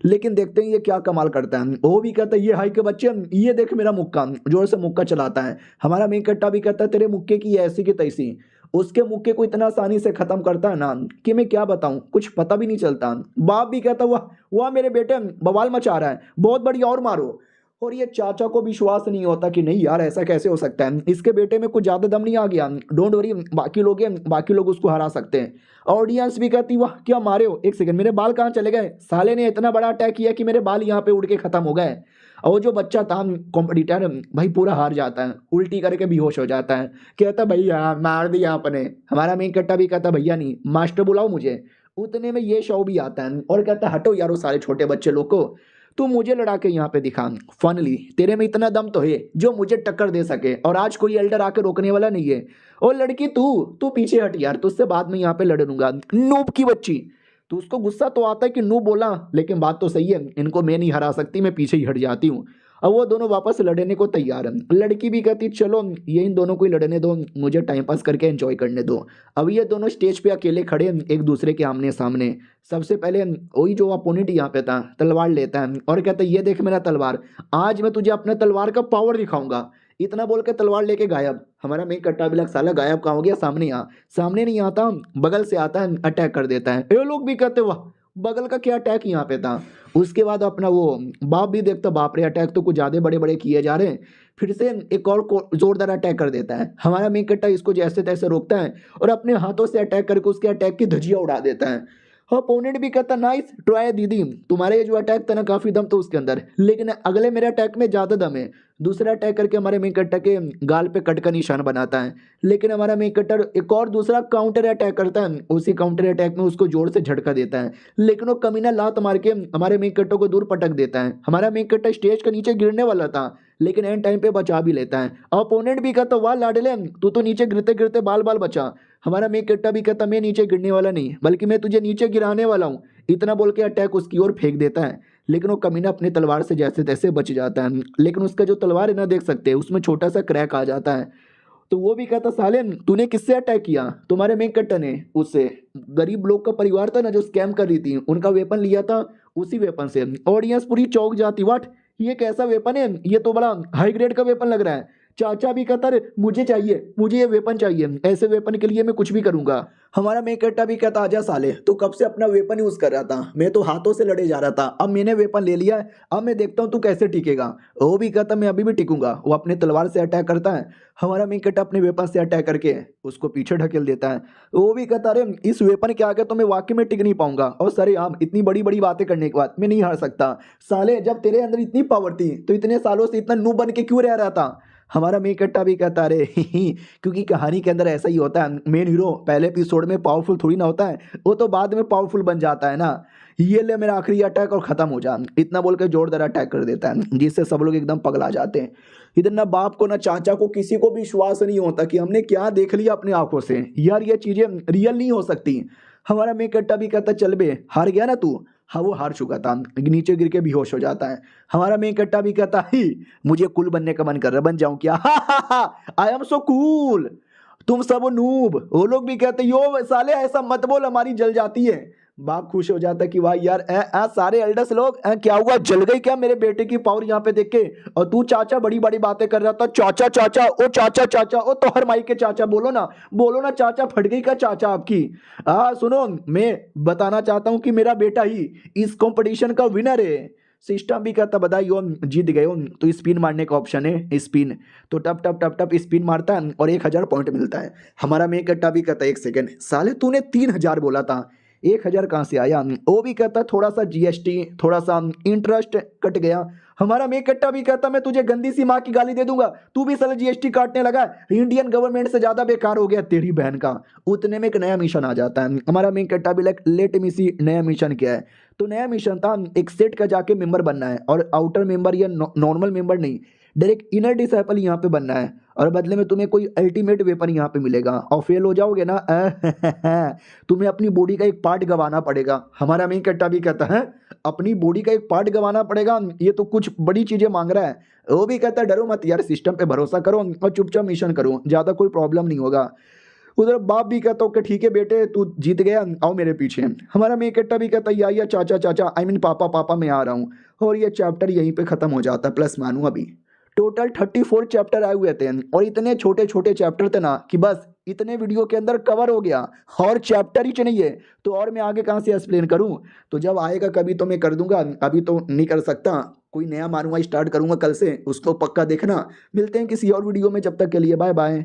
लेकिन देखते हैं ये क्या कमाल करता है। वो भी कहता है ये हाई के बच्चे, ये देख मेरा मुक्का, जोर से मुक्का चलाता है। हमारा मेन कट्टा भी कहता है तेरे मुक्के की ऐसी की तैसी, उसके मुक्के को इतना आसानी से खत्म करता है ना कि मैं क्या बताऊं, कुछ पता भी नहीं चलता। बाप भी कहता वाह वाह मेरे बेटे बवाल मचा रहा है, बहुत बढ़िया और मारो। और ये चाचा को विश्वास नहीं होता कि नहीं यार ऐसा कैसे हो सकता है, इसके बेटे में कुछ ज़्यादा दम नहीं आ गया, डोंट वरी, बाकी लोग उसको हरा सकते हैं। ऑडियंस भी कहती वाह क्या मारे हो, एक सेकंड मेरे बाल कहाँ चले गए, साले ने इतना बड़ा अटैक किया कि मेरे बाल यहाँ पे उड़ के खत्म हो गए। और वो जो बच्चा था कॉम्पिटिटर भाई पूरा हार जाता है, उल्टी करके बेहोश हो जाता है, कहता भैया मार दिया आपने। हमारा मेन कट्टा भी कहता भैया नहीं मास्टर बुलाओ मुझे। उतने में ये शो भी आता है और कहता हटो यार वो सारे छोटे बच्चे लोग को, तू मुझे लड़ा के यहाँ पे दिखा, फाइनली तेरे में इतना दम तो है जो मुझे टक्कर दे सके, और आज कोई एल्डर आके रोकने वाला नहीं है। और लड़की तू तू पीछे हट यार, तुझसे बाद में यहाँ पे लड़ लूंगा, नूब की बच्ची। तो उसको गुस्सा तो आता है कि नूब बोला, लेकिन बात तो सही है, इनको मैं नहीं हरा सकती, मैं पीछे ही हट जाती हूँ। अब वो दोनों वापस लड़ने को तैयार हैं, लड़की भी कहती चलो ये इन दोनों को ही लड़ने दो, मुझे टाइम पास करके एंजॉय करने दो। अब ये दोनों स्टेज पे अकेले खड़े हैं एक दूसरे के आमने सामने। सबसे पहले वही जो अपोनेंट यहाँ पे था तलवार लेता है और कहता है ये देख मेरा तलवार, आज मैं तुझे अपने तलवार का पावर दिखाऊंगा। इतना बोल के तलवार लेके गायब। हमारा मेन कट्टा भी लग साला गायब कहाँ हो गया, सामने नहीं आता, बगल से आता है, अटैक कर देता है। ये लोग भी कहते वाह बगल का क्या अटैक यहाँ पे था। उसके बाद अपना वो बाप भी देखता बाप रे अटैक तो कुछ ज्यादा बड़े बड़े किए जा रहे हैं, फिर से एक और जोरदार अटैक कर देता है। हमारा मेन कट्टा इसको जैसे तैसे रोकता है और अपने हाथों से अटैक करके उसके अटैक की धजिया उड़ा देता है। अपोनेंट भी कहता नाइस ट्राई दीदी, तुम्हारे जो अटैक था ना काफी दम तो उसके अंदर, लेकिन अगले मेरे अटैक में ज्यादा दम है। दूसरा अटैक करके हमारे मेन कट्टर के गाल पे कट का निशान बनाता है, लेकिन हमारा मेन कट्टर एक और दूसरा काउंटर अटैक करता है, उसी काउंटर अटैक में उसको जोर से झटका देता है, लेकिन वो कमीना लात मार के हमारे मेन कट्टर को दूर पटक देता है। हमारा मेन कट्टर स्टेज के नीचे गिरने वाला था, लेकिन एंड टाइम पे बचा भी लेता है। अपोनेंट भी कहता वाह लाडले तू तो नीचे गिरते गिरते बाल बाल बचा। हमारा मेन कट्टा भी कहता मैं नीचे गिरने वाला नहीं बल्कि मैं तुझे नीचे गिराने वाला हूँ। इतना बोल के अटैक उसकी ओर फेंक देता है, लेकिन वो कमीना अपनी तलवार से जैसे तैसे बच जाता है, लेकिन उसका जो तलवार है ना देख सकते हैं उसमें छोटा सा क्रैक आ जाता है। तो वो भी कहता साले तूने किससे अटैक किया, तुम्हारे मेन कट्टा ने उससे, गरीब लोग का परिवार था ना जो स्कैम कर रही थी उनका वेपन लिया था, उसी वेपन से। ऑडियंस पूरी चौंक जाती, व्हाट ये कैसा वेपन है, ये तो बड़ा हाई ग्रेड का वेपन लग रहा है। चाचा भी कहता रे मुझे चाहिए, मुझे ये वेपन चाहिए, ऐसे वेपन के लिए मैं कुछ भी करूंगा। हमारा मेन कट्टा भी कहता आजा साले तू कब से अपना वेपन यूज कर रहा था, मैं तो हाथों से लड़े जा रहा था, अब मैंने वेपन ले लिया है, अब मैं देखता हूँ तू कैसे टिकेगा। वो भी कहता मैं अभी भी टिकूंगा। वो अपने तलवार से अटैक करता है, हमारा मेन कट्टा अपने वेपन से अटैक करके उसको पीछे ढकेल देता है। वो भी कहता अरे इस वेपन के आगे तो मैं वाकई में टिक नहीं पाऊंगा, और सर आप इतनी बड़ी बड़ी बातें करने के बाद मैं नहीं हार सकता। साले जब तेरे अंदर इतनी पावर थी तो इतने सालों से इतना नू बन के क्यों रह रहा था। हमारा मेन कट्टा भी कहता अरे क्योंकि कहानी के अंदर ऐसा ही होता है, मेन हीरो पहले एपिसोड में पावरफुल थोड़ी ना होता है, वो तो बाद में पावरफुल बन जाता है ना। ये ले मेरा आखिरी अटैक और खत्म हो जा, इतना बोल के जोरदार अटैक कर देता है जिससे सब लोग एकदम पगला जाते हैं। इधर ना बाप को ना चाचा को किसी को भी विश्वास नहीं होता कि हमने क्या देख लिया अपने आंखों से, यार ये चीजें रियल नहीं हो सकती। हमारा मेन कट्टा भी कहता चल बे हार गया ना तू, हाँ वो हार चुका था, नीचे गिर के बेहोश हो जाता है। हमारा मेन कट्टा भी कहता ही मुझे कूल बनने का मन कर रहा है, बन जाऊं क्या, आई एम सो कूल, तुम सब नूब। वो लोग भी कहते यो साले ऐसा मत बोल हमारी जल जाती है। बाप खुश हो जाता कि वाह यार सारे एल्डर्स लोग क्या हुआ जल गई क्या मेरे बेटे की पावर यहाँ पे देख के, और तू चाचा बड़ी बड़ी बातें कर रहा था, चाचा चाचा ओ चाचा चाचा ओ तो हर माई के चाचा बोलो ना चाचा, फट गई क्या चाचा आपकी। सुनो मैं बताना चाहता हूँ कि मेरा बेटा ही इस कंपटीशन का विनर है। सिस्टम भी कहता बधाई हो जीत गए हो, तो स्पिन मारने का ऑप्शन है स्पिन, तो टप टप टप टप स्पिन मारता है और 1000 पॉइंट मिलता है। हमारा मेन कट्टा भी कहता एक सेकंड साले तूने 3000 बोला था, 1000 कहाँ से आया। वो भी कहता थोड़ा सा जीएसटी थोड़ा सा इंटरेस्ट कट गया। हमारा मेन कट्टा भी कहता मैं तुझे गंदी सी माँ की गाली दे दूंगा, तू भी साला जीएसटी काटने लगा, इंडियन गवर्नमेंट से ज्यादा बेकार हो गया तेरी बहन का। उतने में एक नया मिशन आ जाता है। हमारा मेन कट्टा भी लाइक लेट मी सी नया मिशन क्या है, तो नया मिशन था एक सेट का जाके मेंबर बनना है, और आउटर मेंबर या नॉर्मल मेंबर नहीं, डायरेक्ट इनर डिसाइपल यहाँ पे बनना है, और बदले में तुम्हें कोई अल्टीमेट वेपन यहाँ पे मिलेगा, और फेल हो जाओगे ना तुम्हें अपनी बॉडी का एक पार्ट गंवाना पड़ेगा। हमारा मेन कट्टा भी कहता है अपनी बॉडी का एक पार्ट गंवाना पड़ेगा, ये तो कुछ बड़ी चीजें मांग रहा है। वो भी कहता है डरो मत यार, सिस्टम पे भरोसा करो और चुपचाप मिशन करो, ज्यादा कोई प्रॉब्लम नहीं होगा। उधर बाप भी कहता कि ठीक है बेटे तू जीत गया, आओ मेरे पीछे। हमारा मेन कट्टा भी कहता या चाचा चाचा आई मीन पापा पापा मैं आ रहा हूँ, और ये चैप्टर यहीं पे खत्म हो जाता है। प्लस मानू अभी टोटल 34 चैप्टर आए हुए थे, और इतने छोटे छोटे चैप्टर थे ना कि बस इतने वीडियो के अंदर कवर हो गया और चैप्टर ही नहीं है, तो और मैं आगे कहाँ से एक्सप्लेन करूं। तो जब आएगा कभी तो मैं कर दूंगा, अभी तो नहीं कर सकता। कोई नया मारूंगा, स्टार्ट करूंगा कल से, उसको पक्का देखना। मिलते हैं किसी और वीडियो में, जब तक के लिए बाय बाय।